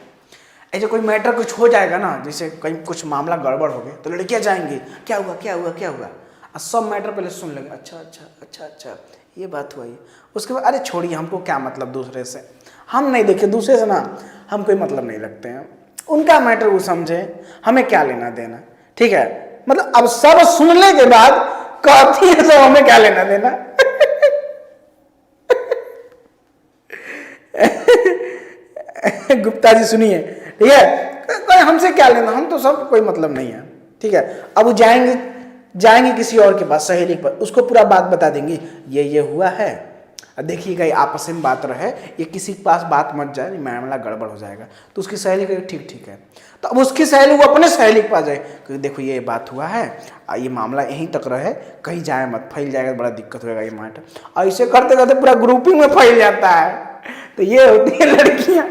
ऐसे कोई मैटर कुछ हो जाएगा ना, जैसे कहीं कुछ मामला गड़बड़ हो गया तो लड़कियां जाएंगी, क्या हुआ क्या हुआ क्या हुआ, और सब मैटर पहले सुन लेंगे, अच्छा ये बात हुआ, ये उसके बाद अरे छोड़िए, हमको क्या मतलब दूसरे से, हम नहीं देखे दूसरे से ना, हम कोई मतलब नहीं रखते हैं, उनका मैटर वो समझे, हमें क्या लेना देना, ठीक है। मतलब अब सब सुनने के बाद कहती है सब हमें क्या लेना देना गुप्ता जी सुनिए, ठीक है, हमसे क्या लेना, हम तो सब कोई मतलब नहीं है, ठीक है। अब वो जाएंगे किसी और के पास, सहेली पर, उसको पूरा बात बता देंगे, ये हुआ है, देखिएगा ये आपस में बात रहे, ये किसी के पास बात मत जाए, मामला गड़बड़ हो जाएगा। तो उसकी सहेली कहे ठीक है, तो अब उसकी सहेली वो अपने सहेली के पास जाए, क्योंकि देखो ये बात हुआ है, ये मामला यहीं तक रहे, कहीं जाए मत, फैल जाएगा, बड़ा दिक्कत होगा ये मैटर। ऐसे करते करते पूरा ग्रुपिंग में फैल जाता है, तो ये होती है लड़कियां।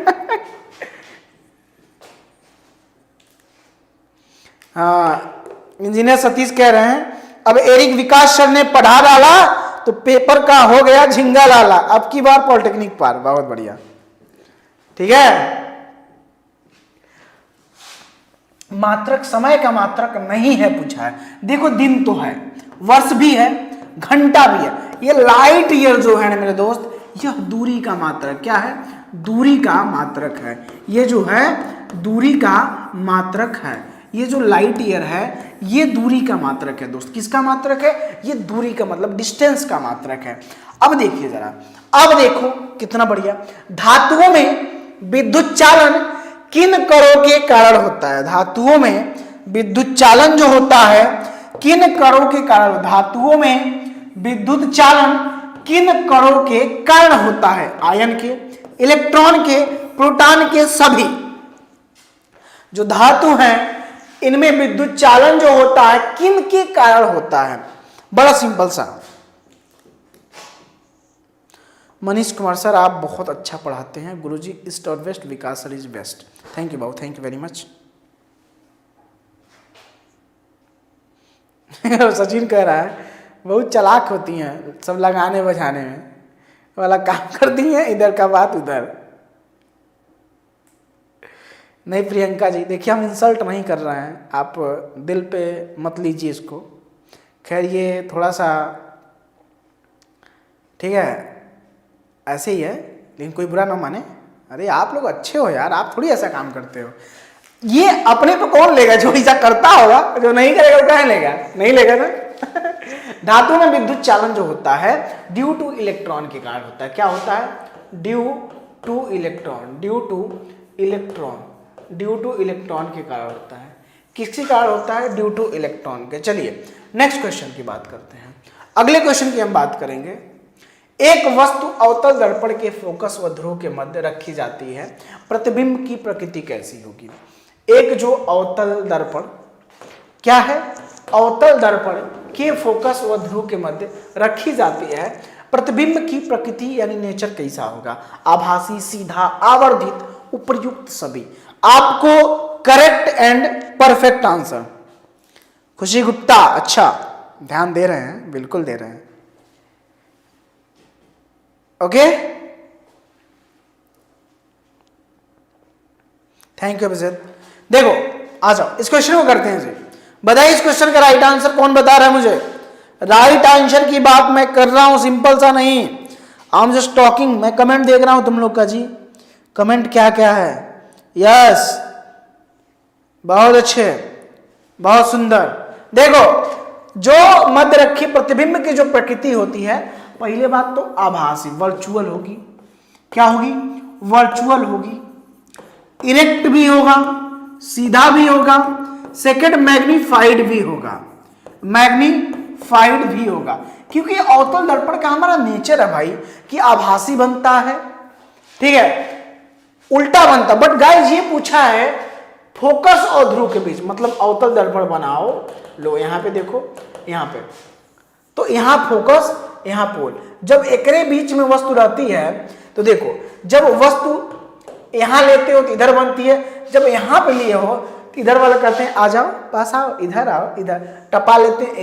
हाँ, इंजीनियर सतीश कह रहे हैं अब एरिक विकास सर ने पढ़ा डाला तो पेपर का हो गया झिंगा लाला, अब की बार पॉलिटेक्निक पार, बहुत बढ़िया। ठीक है। मात्रक, समय का मात्रक नहीं है पूछा है। देखो दिन तो है, वर्ष भी है, घंटा भी है। ये लाइट ईयर जो है ना मेरे दोस्त, यह दूरी का मात्रक क्या है? दूरी का मात्रक है। ये जो है दूरी का मात्रक है। ये जो लाइट ईयर है ये दूरी का मात्रक है दोस्त। किसका मात्रक है? ये दूरी का मतलब डिस्टेंस का मात्रक है। अब देखिए जरा, अब देखो कितना बढ़िया। धातुओं में विद्युत चालन किन कणों के कारण होता है? धातुओं में विद्युत चालन जो होता है किन कणों के कारण? धातुओं में विद्युत चालन किन कणों के कारण होता है? आयन के, इलेक्ट्रॉन के, प्रोटॉन के, सभी जो धातु हैं इनमें विद्युत चालन जो होता है किन के कारण होता है? बड़ा सिंपल सा। मनीष कुमार सर आप बहुत अच्छा पढ़ाते हैं गुरुजी, ईस्ट और west, Vikas sir is best. Thank you बाबू, thank you very much. Sachin कह रहा है बहुत चालाक होती हैं सब लगाने बजाने में, वाला काम करती हैं, इधर का बात उधर। नहीं प्रियंका जी, देखिए हम इंसल्ट नहीं कर रहे हैं, आप दिल पे मत लीजिए इसको। खैर ये थोड़ा सा ठीक है, ऐसे ही है, लेकिन कोई बुरा ना माने। अरे आप लोग अच्छे हो यार, आप थोड़ी ऐसा काम करते हो। ये अपने को कौन लेगा? जो ऐसा करता होगा, जो नहीं करेगा वो कहाँ लेगा? नहीं लेगा ना। धातु में विद्युत चालन जो होता है ड्यू टू इलेक्ट्रॉन के कारण होता है। क्या होता है? Due two electron, due two electron, due two electron के कारण होता है। किसके कारण होता है? ड्यू टू इलेक्ट्रॉन के। चलिए नेक्स्ट क्वेश्चन की बात करते हैं। अगले क्वेश्चन की हम बात करेंगे। एक वस्तु अवतल दर्पण के फोकस व ध्रुव के मध्य रखी जाती है, प्रतिबिंब की प्रकृति कैसी होगी? एक जो अवतल दर्पण क्या है? अवतल दर्पण के फोकस व ध्रुव के मध्य रखी जाती है, प्रतिबिंब की प्रकृति यानी नेचर कैसा होगा? आभासी, सीधा, आवर्धित, उपयुक्त, सभी। आपको करेक्ट एंड परफेक्ट आंसर। खुशी गुप्ता, अच्छा ध्यान दे रहे हैं, बिल्कुल दे रहे हैं। Okay, thank you Abhijeet. देखो आ जाओ इस क्वेश्चन को करते हैं जी। बताइए इस क्वेश्चन का राइट आंसर कौन बता रहा है मुझे? राइट आंसर की बात मैं कर रहा हूं, सिंपल सा नहीं। I am just talking. मैं कमेंट देख रहा हूं तुम लोग का जी, कमेंट क्या क्या है। यस, बहुत अच्छे, बहुत सुंदर। देखो जो मध्य रखी प्रतिबिंब की जो प्रकृति होती है, पहले बात तो आभासी, वर्चुअल होगी। क्या होगी? वर्चुअल होगी। इरेक्ट भी होगा, सीधा भी होगा। सेकंड मैग्नीफाइड भी होगा, मैग्नीफाइड भी होगा। क्योंकि अवतल दर्पण का हमारा नेचर है भाई कि आभासी बनता है, ठीक है, उल्टा बनता। बट गाइस ये पूछा है फोकस और ध्रुव के बीच, मतलब अवतल दर्पण बनाओ। लो यहां पे देखो, यहां पे तो यहां फोकस, यहां पोल। जब एकरे बीच में वस्तु रहती है तो देखो, जब वस्तु यहां लेते हो तो इधर बनती है, जब यहां पे लिए हो तो इधर वाला कहते हैं आ जाओ, पास आओ, इधर आओ, इधर टपा लेते हैं,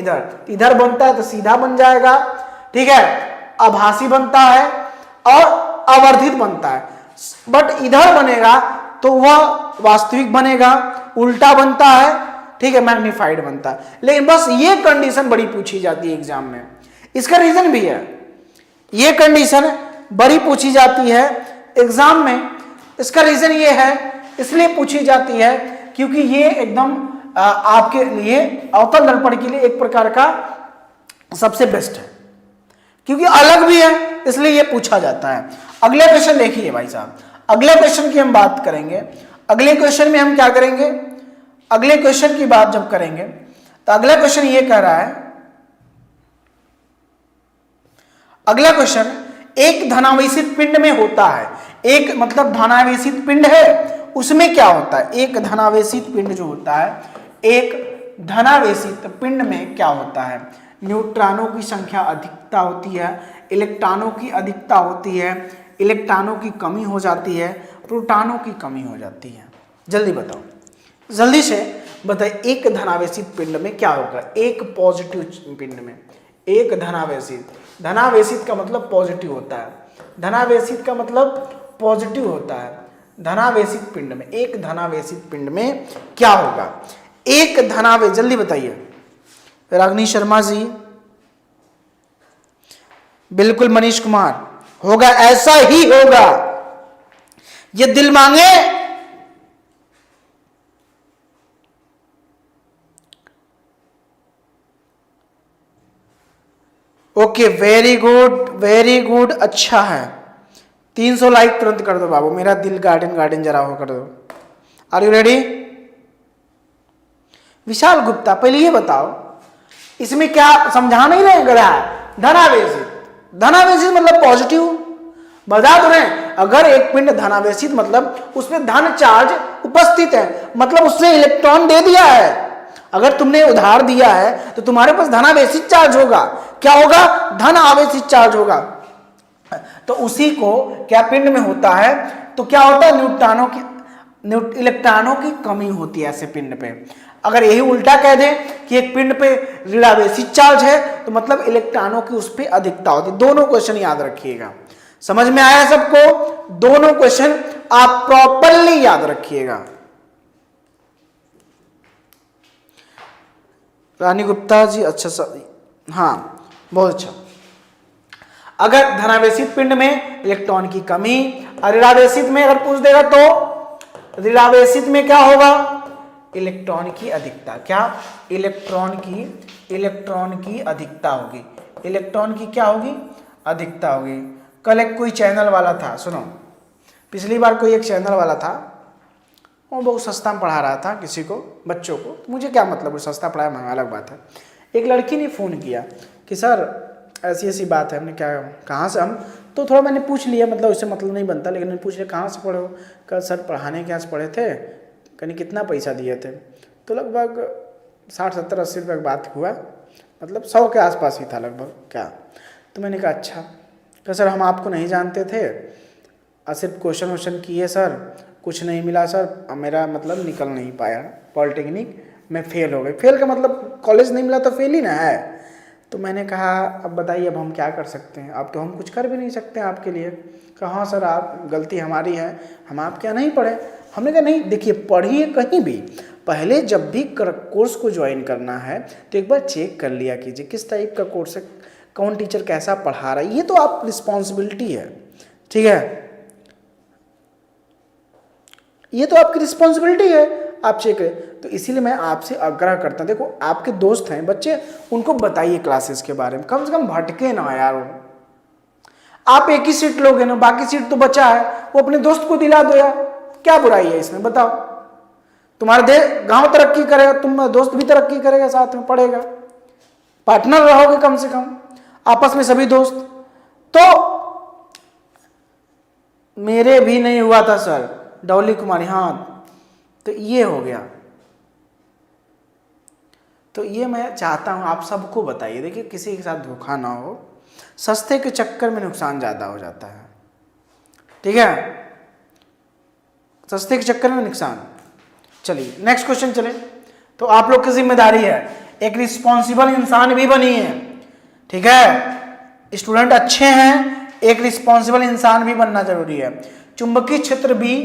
इधर बनता है तो सीधा बन जाएगा, ठीक है, आभासी बनता है और आवर्धित बनता है। बट इधर बनेगा तो वह वास्तविक बनेगा, उल्टा बनता है, ठीक है, मैग्नीफाइड बनता है। लेकिन बस ये कंडीशन बड़ी पूछी जाती है एग्जाम में। इसका रीजन भी है, ये कंडीशन बड़ी पूछी जाती है एग्जाम में। इसका रीजन ये है, इसलिए पूछी जाती है क्योंकि ये एकदम आपके लिए अवतल दर्पण के लिए एक प्रकार का सबसे बेस्ट है, क्योंकि अलग भी है, इसलिए ये पूछा जाता है। अगले क्वेश्चन देखिए भाई साहब, अगले क्वेश्चन की हम बात करेंगे। अगले क्वेश्चन में हम क्या करेंगे? अगले क्वेश्चन की बात जब करेंगे तो अगला क्वेश्चन ये कह रहा है, अगला क्वेश्चन एक धनावेशित पिंड में होता है, एक मतलब धनावेशित पिंड है, उसमें क्या होता है? एक धनावेशित पिंड जो होता है, एक धनावेशित पिंड में क्या होता है? न्यूट्रॉनों की संख्या अधिकता होती है, इलेक्ट्रॉनों की अधिकता होती है, इलेक्ट्रॉनों की कमी हो जाती है, प्रोटॉनों की कमी हो जाती है। जल्दी बताओ, जल्दी से बताइए, एक धनावेशित पिंड में क्या होगा? एक पॉजिटिव पिंड में, एक धनावेशित, धनावेशित का मतलब पॉजिटिव होता है, धनावेशित का मतलब पॉजिटिव होता है, धनावेशित पिंड में, एक धनावेशित पिंड में क्या होगा? एक धनावेश, जल्दी बताइए। रागिनी शर्मा जी, बिल्कुल मनीष कुमार, होगा, ऐसा ही होगा, ये दिल मांगे। Okay, very good very good, अच्छा है। 300 लाइक तुरंत कर दो बाबू, मेरा दिल गार्डन गार्डन जरा हो कर दो। Are you ready? Vishal Gupta, पहले ये बताओ इसमें क्या समझा नहीं रहे? धनावेशित, धनावेशित मतलब पॉजिटिव, बता तो रहे। अगर एक पिंड धनावेशित मतलब उसमें धन चार्ज उपस्थित है, मतलब उसने इलेक्ट्रॉन दे दिया है। अगर तुमने उधार दिया है तो तुम्हारे पास धनावेशित चार्ज होगा। क्या होगा? धन आवेशित चार्ज होगा। तो उसी को क्या पिंड में होता है, तो क्या होता है? इलेक्ट्रॉनों की कमी होती है ऐसे पिंड पे। अगर यही उल्टा कह दें कि एक पिंड पे ऋणावेशित चार्ज है तो मतलब इलेक्ट्रॉनों की उस पर अधिकता होती है। दोनों क्वेश्चन याद रखिएगा। समझ में आया सबको? दोनों क्वेश्चन आप प्रॉपरली याद रखिएगा। रानी गुप्ता जी, अच्छा सर, हाँ बहुत अच्छा। अगर धनावेशित पिंड में इलेक्ट्रॉन की कमी, और ऋणावेशित में अगर पूछ देगा तो ऋणावेशित में क्या होगा? इलेक्ट्रॉन की अधिकता। क्या? इलेक्ट्रॉन की अधिकता होगी। इलेक्ट्रॉन की क्या होगी? अधिकता होगी। कल एक कोई चैनल वाला था, सुनो, पिछली बार कोई एक चैनल वाला था, वो बहुत सस्ता में पढ़ा रहा था किसी को, बच्चों को। तो मुझे क्या मतलब, वो सस्ता पढ़ाया महंगा अलग बात है। एक लड़की ने फ़ोन किया कि सर ऐसी ऐसी बात है। हमने क्या, कहाँ से? हम तो थोड़ा मैंने पूछ लिया, मतलब उससे मतलब नहीं बनता, लेकिन मैंने पूछ लिया कहाँ से पढ़े हो? कल सर पढ़ाने के यहाँ से पढ़े थे। कहीं कितना पैसा दिए थे? तो लगभग 60-70-80 रुपये की बात हुआ, मतलब 100 के आसपास ही था लगभग। क्या? तो मैंने कहा अच्छा। कहा सर हम आपको नहीं जानते थे, सिर्फ क्वेश्चन वोश्चन किए सर, कुछ नहीं मिला सर, मेरा मतलब निकल नहीं पाया पॉलिटेक्निक में, फेल हो गई। फेल का मतलब कॉलेज नहीं मिला तो फेल ही ना है। तो मैंने कहा अब बताइए अब हम क्या कर सकते हैं? अब तो हम कुछ कर भी नहीं सकते हैं आपके लिए। कहा हाँ सर, आप गलती हमारी है, हम आपके यहाँ नहीं पढ़े। हमने कहा नहीं, देखिए पढ़िए कहीं भी, पहले जब भी कोर्स को ज्वाइन करना है तो एक बार चेक कर लिया कीजिए किस टाइप का कोर्स है, कौन टीचर कैसा पढ़ा रहा है। ये तो आप रिस्पॉन्सिबिलिटी है, ठीक है, ये तो आपकी रिस्पॉन्सिबिलिटी है, आप चेक करें। तो इसीलिए मैं आपसे आग्रह करता हूँ, देखो आपके दोस्त हैं बच्चे, उनको बताइए क्लासेस के बारे में, कम से कम भटके ना यार। आप एक ही सीट लोगे ना, बाकी सीट तो बचा है, वो अपने दोस्त को दिला दो यार, क्या बुराई है इसमें बताओ? तुम्हारा गांव तरक्की करेगा, तुम दोस्त भी तरक्की करेगा, साथ में पढ़ेगा, पार्टनर रहोगे कम से कम आपस में सभी दोस्त। तो मेरे भी नहीं हुआ था सर, डॉली कुमारी, हाँ तो ये हो गया। तो ये मैं चाहता हूं आप सबको बताइए, देखिए किसी के साथ धोखा ना हो, सस्ते के चक्कर में नुकसान ज़्यादा हो जाता है, ठीक है, सस्ते के चक्कर में नुकसान। चलिए नेक्स्ट क्वेश्चन चले। तो आप लोग की जिम्मेदारी है, एक रिस्पॉन्सिबल इंसान भी बनिए, ठीक है, स्टूडेंट अच्छे हैं, एक रिस्पॉन्सिबल इंसान भी बनना जरूरी है। चुंबकीय क्षेत्र बी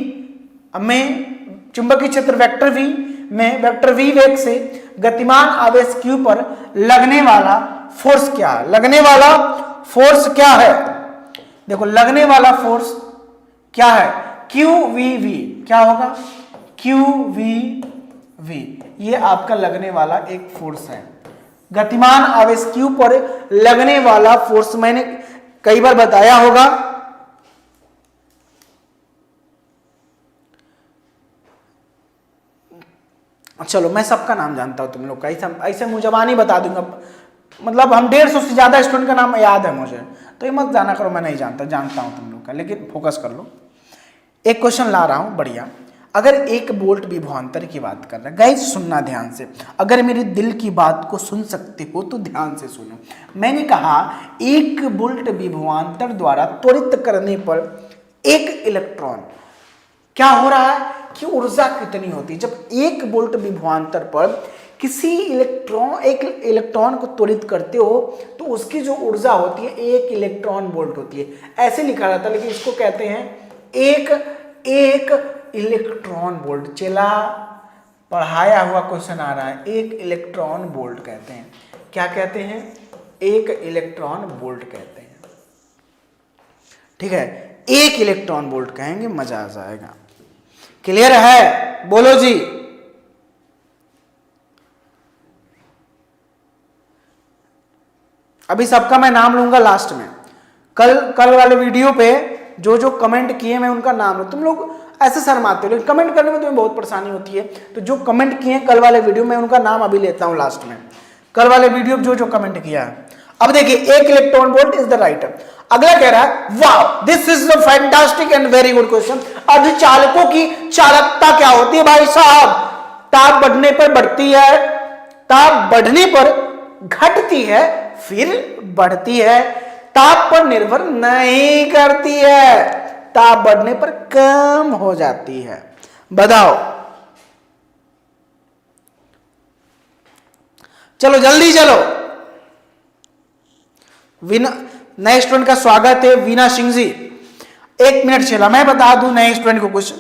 में, चुंबकीय क्षेत्र वेक्टर वी में वेक्टर वी वेग से गतिमान आवेश क्यू पर लगने वाला फोर्स क्या है? लगने वाला फोर्स क्या है? देखो लगने वाला फोर्स क्या है? क्यू वी वी, क्या होगा? क्यू वी वी, ये आपका लगने वाला एक फोर्स है। गतिमान आवेश क्यू पर लगने वाला फोर्स मैंने कई बार बताया होगा। चलो मैं सबका नाम जानता हूं तुम लोग का, ऐसे मुझे जबानी बता दूंगा, मतलब हम 150 से ज्यादा स्टूडेंट का नाम याद है मुझे, तो ये मत जाना करो मैं नहीं जानता, जानता हूं तुम लोग का, लेकिन फोकस कर लो। एक क्वेश्चन ला रहा हूं बढ़िया। अगर 1 वोल्ट विभवांतर की बात कर रहा है, गाइस सुनना ध्यान से, अगर मेरे दिल की बात को सुन सकते हो तो ध्यान से सुनो। मैंने कहा 1 वोल्ट विभवांतर द्वारा त्वरित करने पर एक इलेक्ट्रॉन क्या हो रहा है कि ऊर्जा कितनी होती है? जब 1 वोल्ट विभवांतर पर किसी एक इलेक्ट्रॉन को त्वरित करते हो तो उसकी जो ऊर्जा होती है 1 इलेक्ट्रॉन वोल्ट होती है, ऐसे लिखा जाता है, लेकिन इसको कहते हैं एक इलेक्ट्रॉन वोल्ट, चला पढ़ाया हुआ क्वेश्चन आ रहा है, एक इलेक्ट्रॉन वोल्ट कहते हैं। क्या कहते हैं? एक इलेक्ट्रॉन वोल्ट कहते हैं। ठीक है, एक इलेक्ट्रॉन वोल्ट कहेंगे, मजा आ जाएगा। क्लियर है? बोलो जी। अभी सबका मैं नाम लूंगा लास्ट में। कल वाले वीडियो पे जो जो कमेंट किए मैं उनका नाम लूँ। तुम लोग ऐसे शर्माते हो, लेकिन कमेंट करने में तुम्हें बहुत परेशानी होती है। तो जो कमेंट किए कल वाले वीडियो में उनका नाम अभी लेता हूं लास्ट में। कल वाले वीडियो जो जो कमेंट किया है। अब देखिए, एक electron volt is the right. अगला कह रहा है, wow this is the fantastic and very good question. अर्धचालकों की चालकता क्या होती है भाई साहब? ताप बढ़ने पर बढ़ती है, ताप बढ़ने पर घटती है, फिर बढ़ती है, ताप पर निर्भर नहीं करती है, ताप बढ़ने पर कम हो जाती है। बताओ, चलो जल्दी चलो। वीना, नए स्टूडेंट का स्वागत है, वीना सिंह जी। 1 मिनट चला, मैं बता दूं नए स्टूडेंट को कुछ।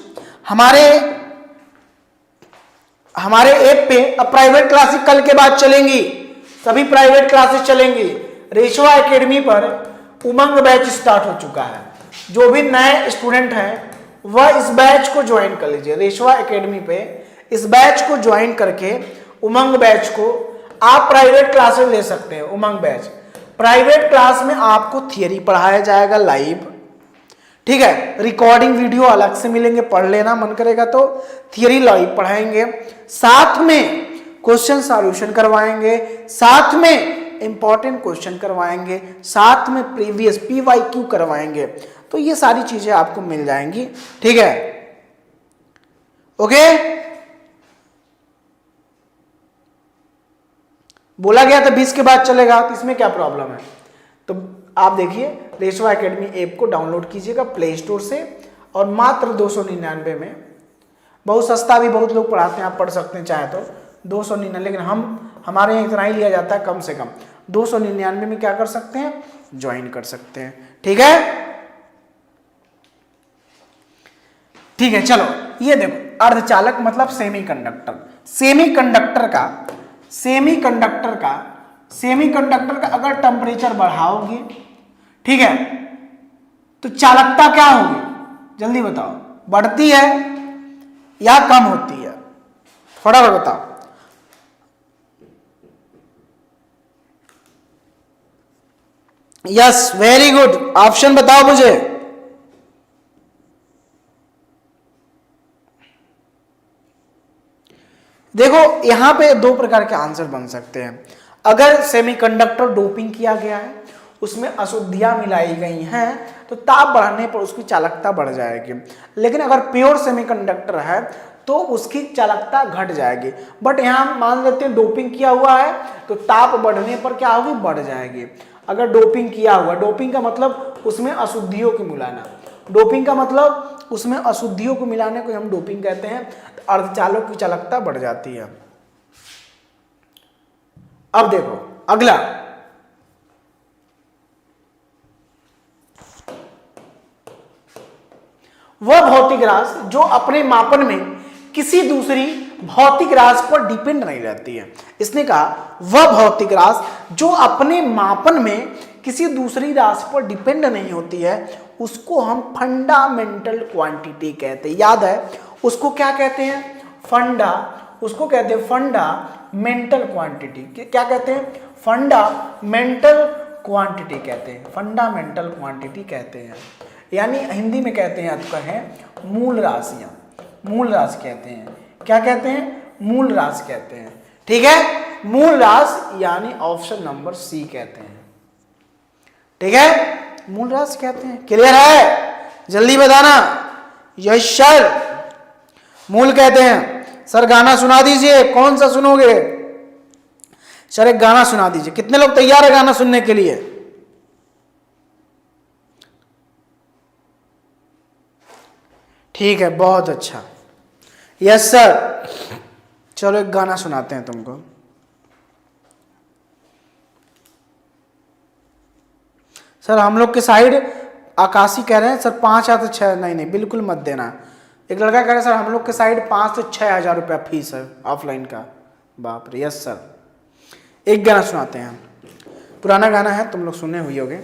हमारे ऐप पे अब प्राइवेट क्लासेस कल के बाद चलेंगी, सभी प्राइवेट क्लासेस चलेंगी। रेशवा एकेडमी पर उमंग बैच स्टार्ट हो चुका है। जो भी नए स्टूडेंट हैं वह इस बैच को ज्वाइन कर लीजिए। रेशवा एकेडमी पे इस बैच को ज्वाइन करके उमंग बैच को आप प्राइवेट क्लासेस ले सकते हैं। उमंग बैच प्राइवेट क्लास में आपको थियरी पढ़ाया जाएगा लाइव, ठीक है। रिकॉर्डिंग वीडियो अलग से मिलेंगे, पढ़ लेना मन करेगा तो। थियरी लाइव पढ़ाएंगे, साथ में क्वेश्चन सॉल्यूशन करवाएंगे, साथ में इंपॉर्टेंट क्वेश्चन करवाएंगे, साथ में प्रीवियस PYQ करवाएंगे। तो ये सारी चीजें आपको मिल जाएंगी, ठीक है। ओके, बोला गया था 20 के बाद चलेगा, तो इसमें क्या प्रॉब्लम है? तो आप देखिए, रेशवा एकेडमी ऐप को डाउनलोड कीजिएगा प्ले स्टोर से, और मात्र 299 में, बहुत सस्ता भी बहुत लोग पढ़ाते हैं, आप पढ़ सकते हैं चाहे तो 299, लेकिन हमारे यहाँ इतना ही लिया जाता है, कम से कम 299 में क्या कर सकते हैं? ज्वाइन कर सकते हैं, ठीक है। ठीक है, चलो ये देखो, अर्धचालक मतलब सेमीकंडक्टर। सेमीकंडक्टर का अगर टेम्परेचर बढ़ाओगे, ठीक है, तो चालकता क्या होगी? जल्दी बताओ, बढ़ती है या कम होती है? फटाफट बताओ। यस, वेरी गुड, ऑप्शन बताओ मुझे। देखो, यहां पे 2 प्रकार के आंसर बन सकते हैं। अगर सेमीकंडक्टर डोपिंग किया गया है, उसमें अशुद्धियां मिलाई गई हैं, तो ताप बढ़ने पर उसकी चालकता बढ़ जाएगी। लेकिन अगर प्योर सेमीकंडक्टर है तो उसकी चालकता घट जाएगी। बट यहां मान लेते हैं डोपिंग किया हुआ है, तो ताप बढ़ने पर क्या होगी? बढ़ जाएगी। अगर डोपिंग किया हुआ, डोपिंग का मतलब उसमें अशुद्धियों को मिलाना, डोपिंग का मतलब उसमें अशुद्धियों को मिलाने को हम डोपिंग कहते हैं। अर्धचालक की चालकता बढ़ जाती है। अब देखो अगला, वह भौतिक राशि जो अपने मापन में किसी दूसरी भौतिक राशि पर डिपेंड नहीं रहती है। इसने कहा वह भौतिक राशि जो अपने मापन में किसी दूसरी राशि पर डिपेंड नहीं होती है, उसको हम फंडामेंटल क्वांटिटी कहते हैं। याद है, उसको क्या कहते हैं? उसको कहते हैं फंडामेंटल क्वांटिटी। क्या कहते हैं? फंडामेंटल क्वांटिटी कहते हैं, फंडामेंटल क्वांटिटी कहते हैं। यानी हिंदी में कहते हैं, आपका है मूल राशियां, मूल राशि कहते हैं। क्या कहते हैं? मूल राशि कहते हैं, ठीक है। मूल राशि यानी ऑप्शन नंबर सी कहते हैं, ठीक है, मूल राशि कहते हैं। क्लियर है? जल्दी बताना। यस सर, मूल कहते हैं। सर गाना सुना दीजिए, कौन सा सुनोगे? सर एक गाना सुना दीजिए। कितने लोग तैयार है गाना सुनने के लिए? ठीक है, बहुत अच्छा। यस सर, चलो एक गाना सुनाते हैं तुमको। सर हम लोग के साइड आकाशी कह रहे हैं सर 5 या तो 6, नहीं बिल्कुल मत देना। एक लड़का कह रहा है सर हम लोग के साइड 5 से 6 हजार रुपया फीस है ऑफलाइन का। बाप रे, यस सर। एक गाना सुनाते हैं, पुराना गाना है, तुम लोग सुने हुए होगे।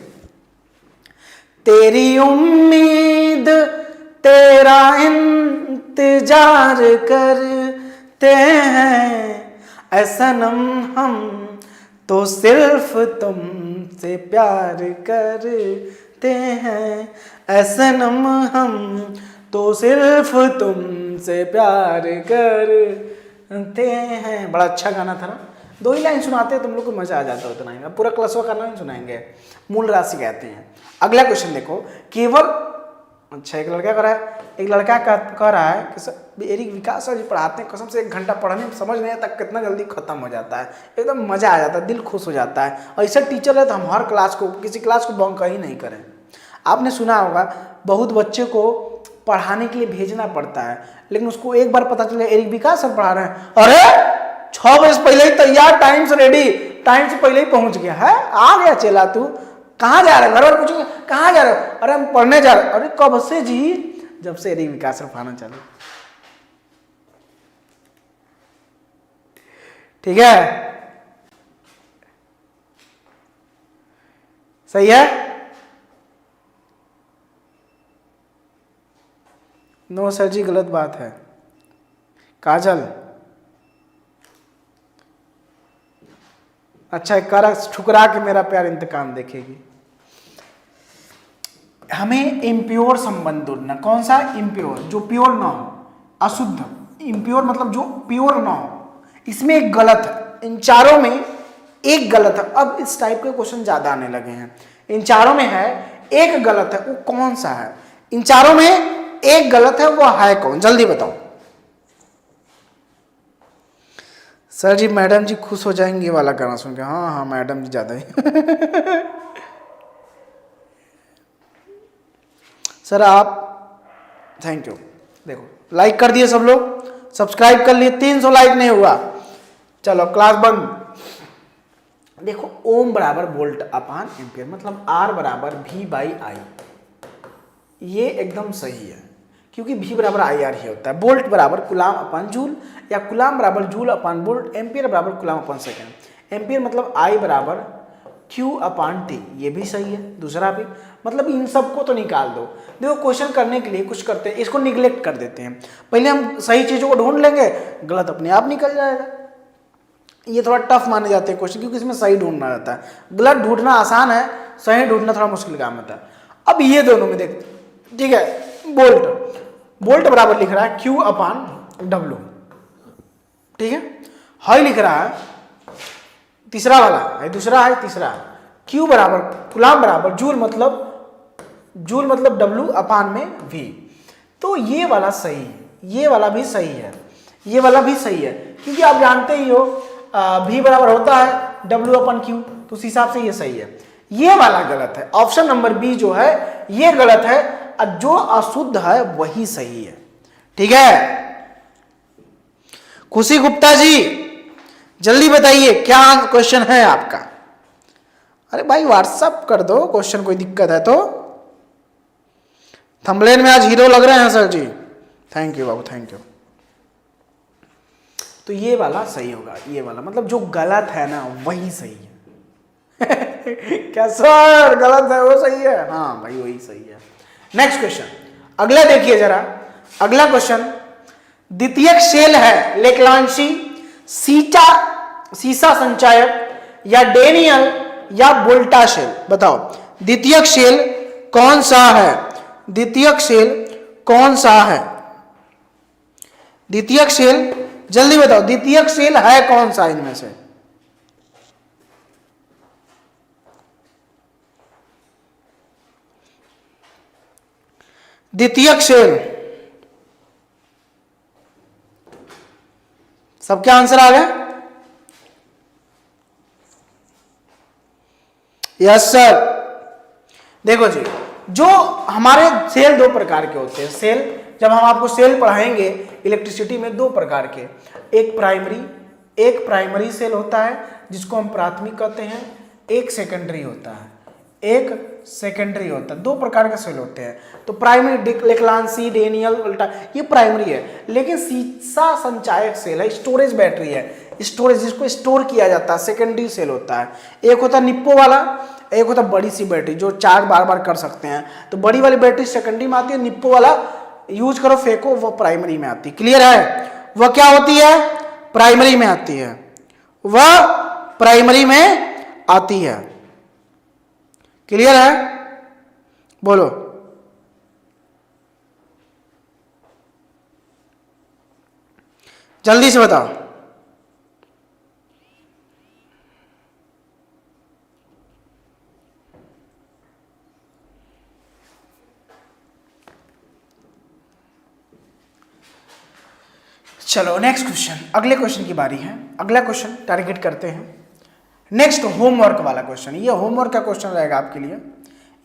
तेरी उम्मीद तेरा इंतजार करते हैं ऐ सनम, हम तो सिर्फ तुमसे प्यार करते हैं ऐ सनम, हम तो सिर्फ तुमसे प्यार करते हैं। बड़ा अच्छा गाना था ना। 2 ही लाइन सुनाते हैं, तुम लोग को मजा आ जाता उतना ही। पूरा क्लासवा का नहीं सुनाएंगे, मूल राशि कहते हैं। अगला क्वेश्चन देखो, केवल अच्छा एक लड़का कह रहा है, एक लड़का कह रहा है कि सर एरिक विकास सर जी पढ़ाते हैं, कसम से 1 घंटा पढ़ने में समझ नहीं आता कितना जल्दी खत्म हो जाता है, एकदम मजा आ जाता है, दिल खुश हो जाता है। और ऐसा टीचर है तो हम हर क्लास को, किसी क्लास को बंक ही नहीं करें। आपने सुना होगा बहुत बच्चे को पढ़ाने के लिए भेजना पड़ता है, लेकिन उसको एक बार पता चले एरिक विकास सर पढ़ा रहे हैं, अरे 6 बजे पहले ही तैयार, टाइम से रेडी, टाइम से पहले ही पहुंच गया है, आ गया चेला तू, कहाँ जा रहे हो? घर वाले पूछेंगे कहाँ जा रहे हो? अरे हम पढ़ने जा रहे। अरे कब से जी? जब से एरिक विकास सर पढ़ाना चालू। ठीक है, सही है? नो सर जी गलत बात है। काजल अच्छा कर ठुकरा के मेरा प्यार इंतकाम देखेगी। हमें इम्प्योर संबंध ढूंढना। कौन सा? इम्प्योर, जो प्योर ना हो, अशुद्ध। इम्प्योर मतलब जो प्योर ना हो। इसमें एक गलत है, इन चारों में एक गलत है। अब इस टाइप के क्वेश्चन ज्यादा आने लगे हैं। इन चारों में है एक गलत है, वो कौन सा है? इन चारों में एक गलत है, वो है कौन? जल्दी बताओ। सर जी मैडम जी खुश हो जाएंगे वाला गाना सुन के। हाँ हाँ मैडम जी ज्यादा ही सर आप थैंक यू। देखो लाइक कर दिए सब लोग, सब्सक्राइब कर लिए, 300 लाइक नहीं हुआ, चलो क्लास बंद। देखो ओम बराबर वोल्ट अपान एम्पियर, मतलब आर बराबर वी बाई आई, ये एकदम सही है क्योंकि वी बराबर आई आर ही होता है। वोल्ट बराबर कुलाम अपान जूल, या कुलाम बराबर जूल अपान वोल्ट। एम्पियर बराबर कुलाम अपान सेकेंड। एम्पियर मतलब आई बराबर क्यू अपान टी, ये भी सही है। दूसरा भी, मतलब इन सबको तो निकाल दो। देखो क्वेश्चन करने के लिए कुछ करते हैं, इसको निगलेक्ट कर देते हैं। पहले हम सही चीजों को ढूंढ लेंगे, गलत अपने आप निकल जाएगा। ये थोड़ा टफ माने जाते हैं क्वेश्चन, क्योंकि इसमें सही ढूंढना रहता है। गलत ढूंढना आसान है, सही ढूंढना थोड़ा मुश्किल काम होता है। अब ये दोनों में देखते, ठीक है। वोल्ट बराबर लिख रहा है क्यू अपान डब्ल्यू, ठीक है। हाई लिख रहा है तीसरा वाला है, दूसरा है तीसरा। क्यू बराबर कुलाम बराबर जूल मतलब डब्ल्यू अपान में वी। तो ये वाला सही है, ये वाला भी सही है, ये वाला भी सही है, क्योंकि आप जानते ही हो वी बराबर होता है डब्ल्यू अपन क्यू, तो उस हिसाब से ये सही है। ये वाला गलत है, ऑप्शन नंबर बी जो है ये गलत है, और जो अशुद्ध है वही सही है। ठीक है, खुशी गुप्ता जी जल्दी बताइए क्या क्वेश्चन है आपका। अरे भाई व्हाट्सअप कर दो क्वेश्चन, कोई दिक्कत है तो। थंबनेल में आज हीरो लग रहे हैं सर जी, थैंक यू बाबू थैंक यू। तो ये वाला सही होगा, ये वाला मतलब जो गलत है ना वही सही है क्या सर गलत है वो सही है? हाँ भाई वही सही है। नेक्स्ट क्वेश्चन, अगला देखिए जरा। अगला क्वेश्चन, द्वितीयक शेल है लेक्लांशी, सीसा संचायक, या डेनियल, या बोल्टा शेल। बताओ द्वितीयक शेल कौन सा है? द्वितीयक शेल कौन सा है? द्वितीयक शेल जल्दी बताओ, द्वितीयक शेल है कौन सा इनमें से? द्वितीयक शेल, सबके आंसर आ गए? Yes sir. देखो जी, जो हमारे सेल 2 प्रकार के होते हैं। सेल, जब हम आपको सेल पढ़ाएंगे इलेक्ट्रिसिटी में 2 प्रकार के, एक प्राइमरी सेल होता है जिसको हम प्राथमिक कहते हैं, एक सेकेंडरी होता है। एक सेकेंडरी होता है। 2 प्रकार के सेल होते हैं। तो प्राइमरी लेक्लांसी, डेनियल, उल्टा, ये प्राइमरी है। लेकिन सीसा संचायक सेल है, स्टोरेज बैटरी है, स्टोरेज जिसको स्टोर किया जाता है, सेकेंडरी सेल होता है। एक होता है निप्पो वाला, एक होता है बड़ी सी बैटरी जो चार्ज बार बार कर सकते हैं। तो बड़ी वाली बैटरी सेकेंडरी में आती है, निप्पो वाला यूज करो फेंको, वो प्राइमरी में आती है। क्लियर है? वह क्या होती है? प्राइमरी में आती है, वह प्राइमरी में आती है। क्लियर है? बोलो। जल्दी से बताओ। चलो नेक्स्ट क्वेश्चन, अगले क्वेश्चन की बारी है। अगला क्वेश्चन टारगेट करते हैं। नेक्स्ट होमवर्क वाला क्वेश्चन, ये होमवर्क का क्वेश्चन रहेगा आपके लिए।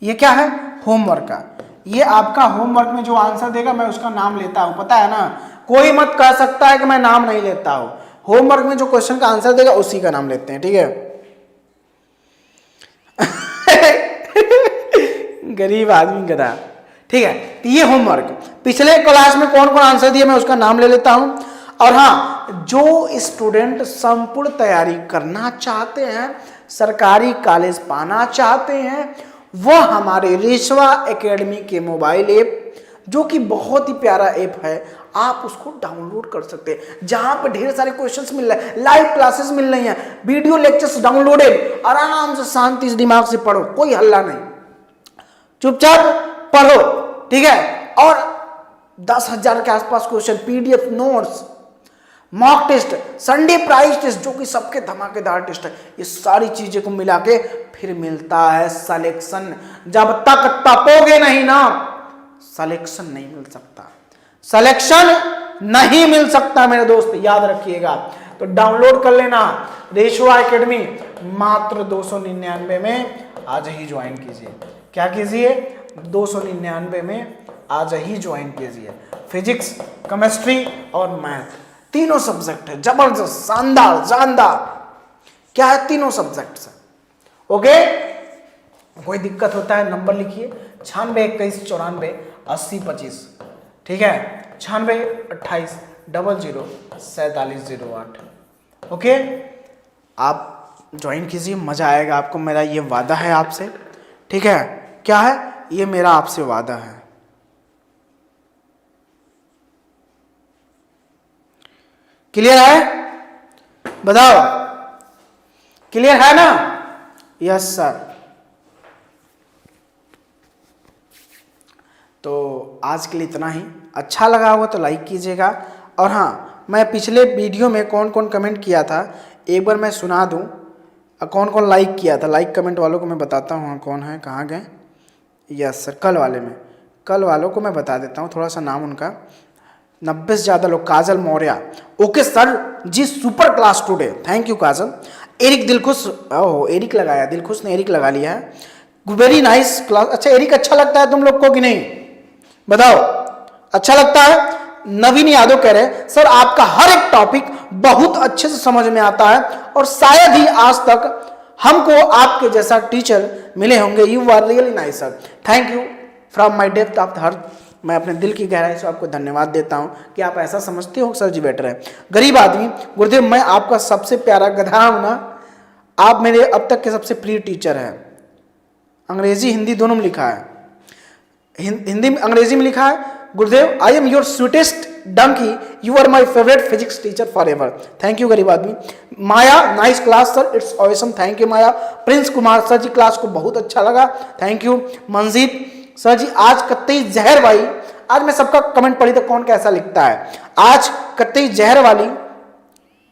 ये क्या है? होमवर्क का। ये आपका होमवर्क में जो आंसर देगा मैं उसका नाम लेता हूं, पता है ना? कोई मत कह सकता है कि मैं नाम नहीं लेता हूं। होमवर्क में जो क्वेश्चन का आंसर देगा उसी का नाम लेते हैं, ठीक है? गरीब आदमी गधा। ठीक है, तो ये होमवर्क पिछले क्लास में कौन कौन आंसर दिया मैं उसका नाम ले लेता हूं। और हाँ, जो स्टूडेंट संपूर्ण तैयारी करना चाहते हैं, सरकारी कॉलेज पाना चाहते हैं, वह हमारे रेशवा एकेडमी के मोबाइल ऐप, जो कि बहुत ही प्यारा ऐप है, आप उसको डाउनलोड कर सकते हैं। जहां पे ढेर सारे क्वेश्चंस मिल रहे हैं, लाइव क्लासेस मिल रही हैं, वीडियो लेक्चर्स डाउनलोडेड, आराम से शांति से दिमाग से पढ़ो, कोई हल्ला नहीं, चुपचाप पढ़ो, ठीक है? और 10,000 के आसपास question, PDF notes, mock test, Sunday prize test जो कि सबके धमाकेदार टेस्ट है, ये सारी चीजें को मिला के फिर मिलता है सिलेक्शन। जब तक तपोगे नहीं ना, सिलेक्शन नहीं मिल सकता, सिलेक्शन नहीं मिल सकता मेरे दोस्त, याद रखिएगा। तो डाउनलोड कर लेना रेशवा एकेडमी, मात्र 299 में आज ही ज्वाइन कीजिए। क्या कीजिए? 299 में आज ही ज्वाइन कीजिए। फिजिक्स, केमिस्ट्री और मैथ तीनों सब्जेक्ट है, जबरदस्त, शानदार, जानदार। क्या है? तीनों सब्जेक्ट है। ओके, कोई दिक्कत होता है नंबर लिखिए 96 21 94 80 25, ठीक है? 96 28 00 47 08। ओके, आप ज्वाइन कीजिए, मजा आएगा आपको, मेरा ये वादा है आपसे, ठीक है? क्या है? ये मेरा आपसे वादा है। क्लियर है? बताओ, क्लियर है ना? Yes sir. तो आज के लिए इतना ही। अच्छा लगा होगा तो लाइक कीजिएगा। और हाँ, मैं पिछले वीडियो में कौन कौन कमेंट किया था एक बार मैं सुना दूं, कौन कौन लाइक किया था। लाइक कमेंट वालों को मैं बताता हूँ कौन है, कहाँ गए। यस सर, कल वालों को मैं बता देता हूँ थोड़ा सा नाम उनका। 90 से ज़्यादा लोग। Kajal Maurya, okay sir ji, super class today, thank you Kajal. Eric Dilkhush, oh Eric लगाया, दिलखुश ने एरिक लगा लिया है, वेरी नाइस क्लास। अच्छा, एरिक अच्छा लगता है तुम लोग को कि नहीं? बताओ, अच्छा लगता है? नवीन यादव कह रहे सर आपका हर एक टॉपिक बहुत अच्छे से समझ में आता है और शायद ही आज तक हमको आपके जैसा टीचर मिले होंगे। You are really nice sir, thank you from my depth of the heart. मैं अपने दिल की गहराई से आपको धन्यवाद देता हूं कि आप ऐसा समझते हो सर जी बेटर है। गरीब आदमी, गुरुदेव मैं आपका सबसे प्यारा गधा हूं ना, आप मेरे अब तक के सबसे प्रिय टीचर हैं। अंग्रेजी हिंदी दोनों में लिखा है, हिंदी में अंग्रेजी में लिखा है। गुरुदेव I am your sweetest donkey, you are my favourite physics teacher for ever, thank you गरीब आदमी। Maya nice class sir, it's awesome, thank you Maya. Prince Kumar sir ji class को बहुत अच्छा लगा, thank you. Manjeet sir ji आज कतई जहर भाई, आज मैं सबका कमेंट पढ़ी तो कौन कैसा लिखता है। आज कतई जहर वाली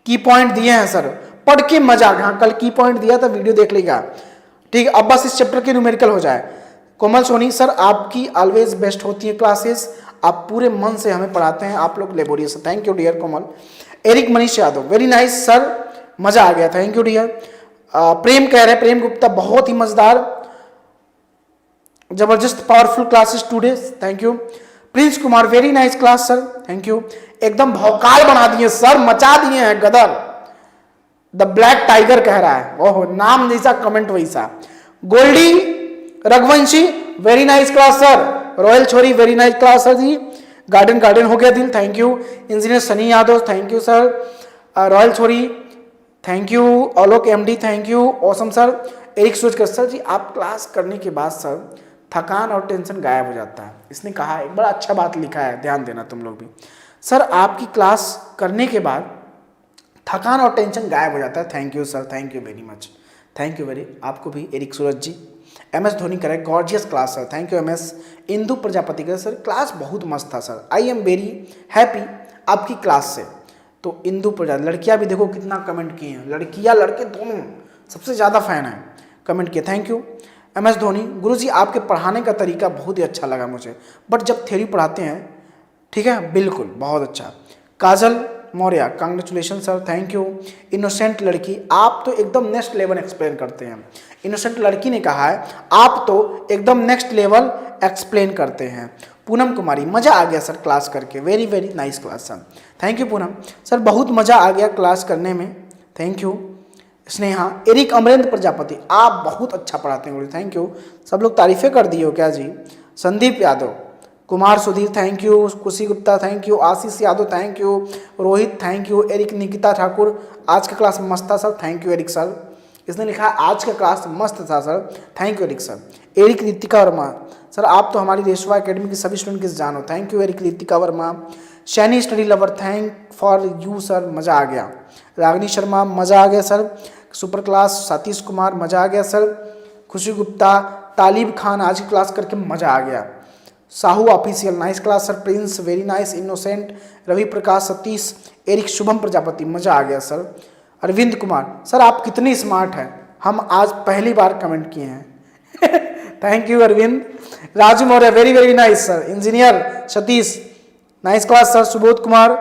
की पॉइंट दिए हैं सर, पढ़ के मजा आ गया। कल की पॉइंट दिया था, वीडियो देख लीजिएगा, ठीक है? अब बस इस चैप्टर की न्यूमेरिकल हो जाए। कोमल सोनी सर आपकी ऑलवेज बेस्ट होती है क्लासेस, आप पूरे मन से हमें पढ़ाते हैं, आप लोग laborious, thank you dear Komal. Eric Manish Yadav, very nice sir, मजा आ गया, थैंक यू डियर। प्रेम कह रहे, प्रेम गुप्ता बहुत ही मजेदार, जबरदस्त powerful classes today, thank you. Prince Kumar very nice class sir, thank you. एकदम भौकाल बना दिए सर, मचा दिए हैं गदर। द ब्लैक टाइगर कह रहा है, ओहो नाम जैसा कमेंट वैसा। Goldie Raghuvanshi very nice class sir. Royal छोरी very nice class sir ji. Garden हो गया दिल, thank you. Engineer Sunny Yadav thank you sir. Royal छोरी thank you. Alok MD thank you, awesome sir. Eric Surajkar sir ji आप क्लास करने के बाद सर थकान और टेंशन गायब हो जाता है। इसने कहा है, बड़ा अच्छा बात लिखा है, ध्यान देना तुम लोग भी। सर आपकी क्लास करने के बाद थकान और टेंशन गायब हो जाता है। Thank you sir, thank you very much, thank you very. आपको भी Eric Suraj ji. M S Dhoni correct, gorgeous class sir, thank you M S. Indu Prajapati का सर क्लास बहुत मस्त था sir, I am very happy आपकी क्लास से। तो इंदु प्रजापति, लड़कियां भी देखो कितना कमेंट किए हैं, लड़कियां लड़के दोनों सबसे ज़्यादा फैन है, कमेंट किए, thank you. M S Dhoni, गुरुजी आपके पढ़ाने का तरीका बहुत ही अच्छा लगा मुझे, बट जब थ्योरी पढ़ाते हैं ठीक है बिल्कुल बहुत अच्छा। Kajal Maurya congratulation sir, thank you. Innocent लड़की, आप तो एकदम नेक्स्ट लेवल एक्सप्लेन करते हैं। इनोसेंट लड़की ने कहा है आप तो एकदम नेक्स्ट लेवल एक्सप्लेन करते हैं। पूनम कुमारी, मज़ा आ गया सर क्लास करके, very very nice class sir, thank you Poonam sir, बहुत मज़ा आ गया क्लास करने में, thank you. Sneha, Eric Amrendra Prajapati आप बहुत अच्छा पढ़ाते हैं, थैंक यू। सब लोग तारीफें कर दी हो क्या जी। Sandeep Yadav, Kumar Sudhir thank you, Khushi Gupta thank you, Ashish Yadav thank you, Rohit thank you, Eric Nikita Thakur आज का क्लास मस्त था sir, thank you Eric sir. इसने लिखा है आज का क्लास मस्त था sir, thank you Eric sir. Eric Ritika Verma, sir आप तो हमारी रेशवा एकेडमी की सभी स्टूडेंट की जानो, thank you Eric Ritika Verma. Shiny study lover, thank for you sir, मज़ा आ गया। रागिनी शर्मा, मज़ा आ गया sir. Super class, Satish Kumar, मज़ा आ गया सर। खुशी गुप्ता, तालिब खान आज की क्लास करके मज़ा आ गया। Sahu official, nice class sir. Prince very nice. Innocent, Ravi Prakash, Satish, Eric, Shubham Prajapati, मज़ा आ गया सर। अरविंद कुमार, सर आप कितनी स्मार्ट हैं, हम आज पहली बार कमेंट किए हैं thank you Arvind. Raju Maurya very very nice sir. Engineer Satish, nice class sir. Subodh Kumar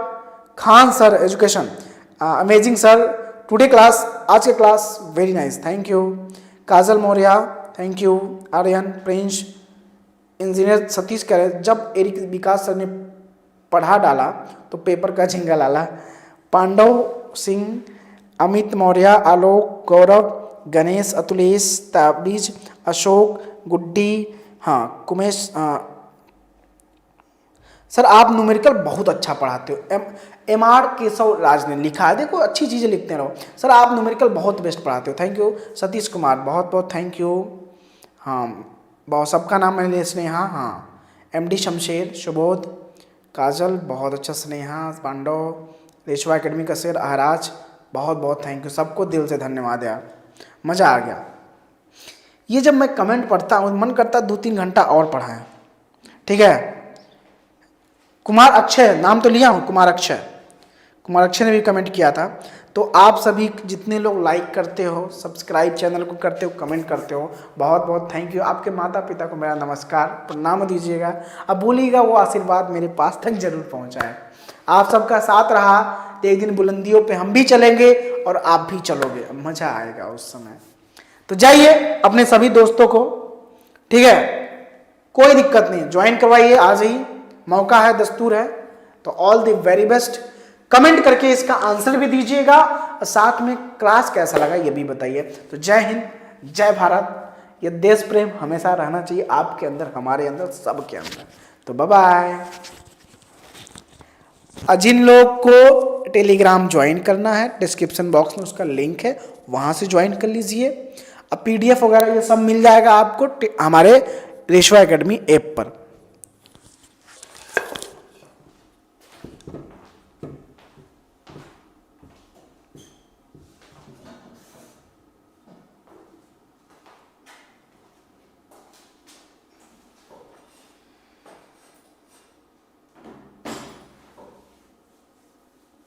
Khan sir, education amazing sir. Today class, आज के class very nice, thank you. Kajal Maurya thank you. Aryan, Prince. Engineer Satish कह रहे जब एरिक विकास सर ने पढ़ा डाला तो पेपर का झिंगा लाला। पांडव सिंह, अमित मौर्य, आलोक, गौरव, गणेश, अतुलेश, ताबरीज, अशोक, गुड्डी, हाँ कुमेश। सर आप न्यूमेरिकल बहुत अच्छा पढ़ाते हो। एम आर केशव राज ने लिखा है, देखो अच्छी चीज़ें लिखते रहो सर, आप न्यूमेरिकल बहुत बेस्ट पढ़ाते हो, थैंक यू। सतीश कुमार बहुत बहुत थैंक यू। हाँ बहुत, सबका नाम मैंने स्नेहा, हाँ एमडी शमशेर, सुबोध, काजल बहुत अच्छा, स्नेहा, पांडव, रेशवा एकेडमी का शेर, आहराज बहुत बहुत थैंक यू, सबको दिल से धन्यवाद यार, मज़ा आ गया। ये जब मैं कमेंट पढ़ता हूँ मन करता 2-3 घंटा और पढ़ाएं, ठीक है। कुमार अक्षय, नाम तो लिया हूँ, कुमार अक्षय ने भी कमेंट किया था। तो आप सभी जितने लोग लाइक करते हो, सब्सक्राइब चैनल को करते हो, कमेंट करते हो, बहुत बहुत थैंक यू। आपके माता पिता को मेरा नमस्कार, प्रणाम दीजिएगा। अब बोलिएगा वो आशीर्वाद मेरे पास तक जरूर पहुँचाए। आप सबका साथ रहा तो एक दिन बुलंदियों पे हम भी चलेंगे और आप भी चलोगे, मज़ा आएगा उस समय। तो जाइए अपने सभी दोस्तों को, ठीक है, कोई दिक्कत नहीं, ज्वाइन करवाइए आज ही, मौका है, दस्तूर है। तो all the very best. Comment करके इसका आंसर भी दीजिएगा और साथ में क्लास कैसा लगा ये भी बताइए। तो जय हिंद, जय भारत। ये देश प्रेम हमेशा रहना चाहिए आपके अंदर, हमारे अंदर, सबके अंदर। तो बाय बाय। जिन लोग को टेलीग्राम ज्वाइन करना है, डिस्क्रिप्शन बॉक्स में उसका लिंक है, वहाँ से ज्वाइन कर लीजिए। अब PDF वगैरह ये सब मिल जाएगा आपको हमारे रेशवा एकेडमी ऐप पर।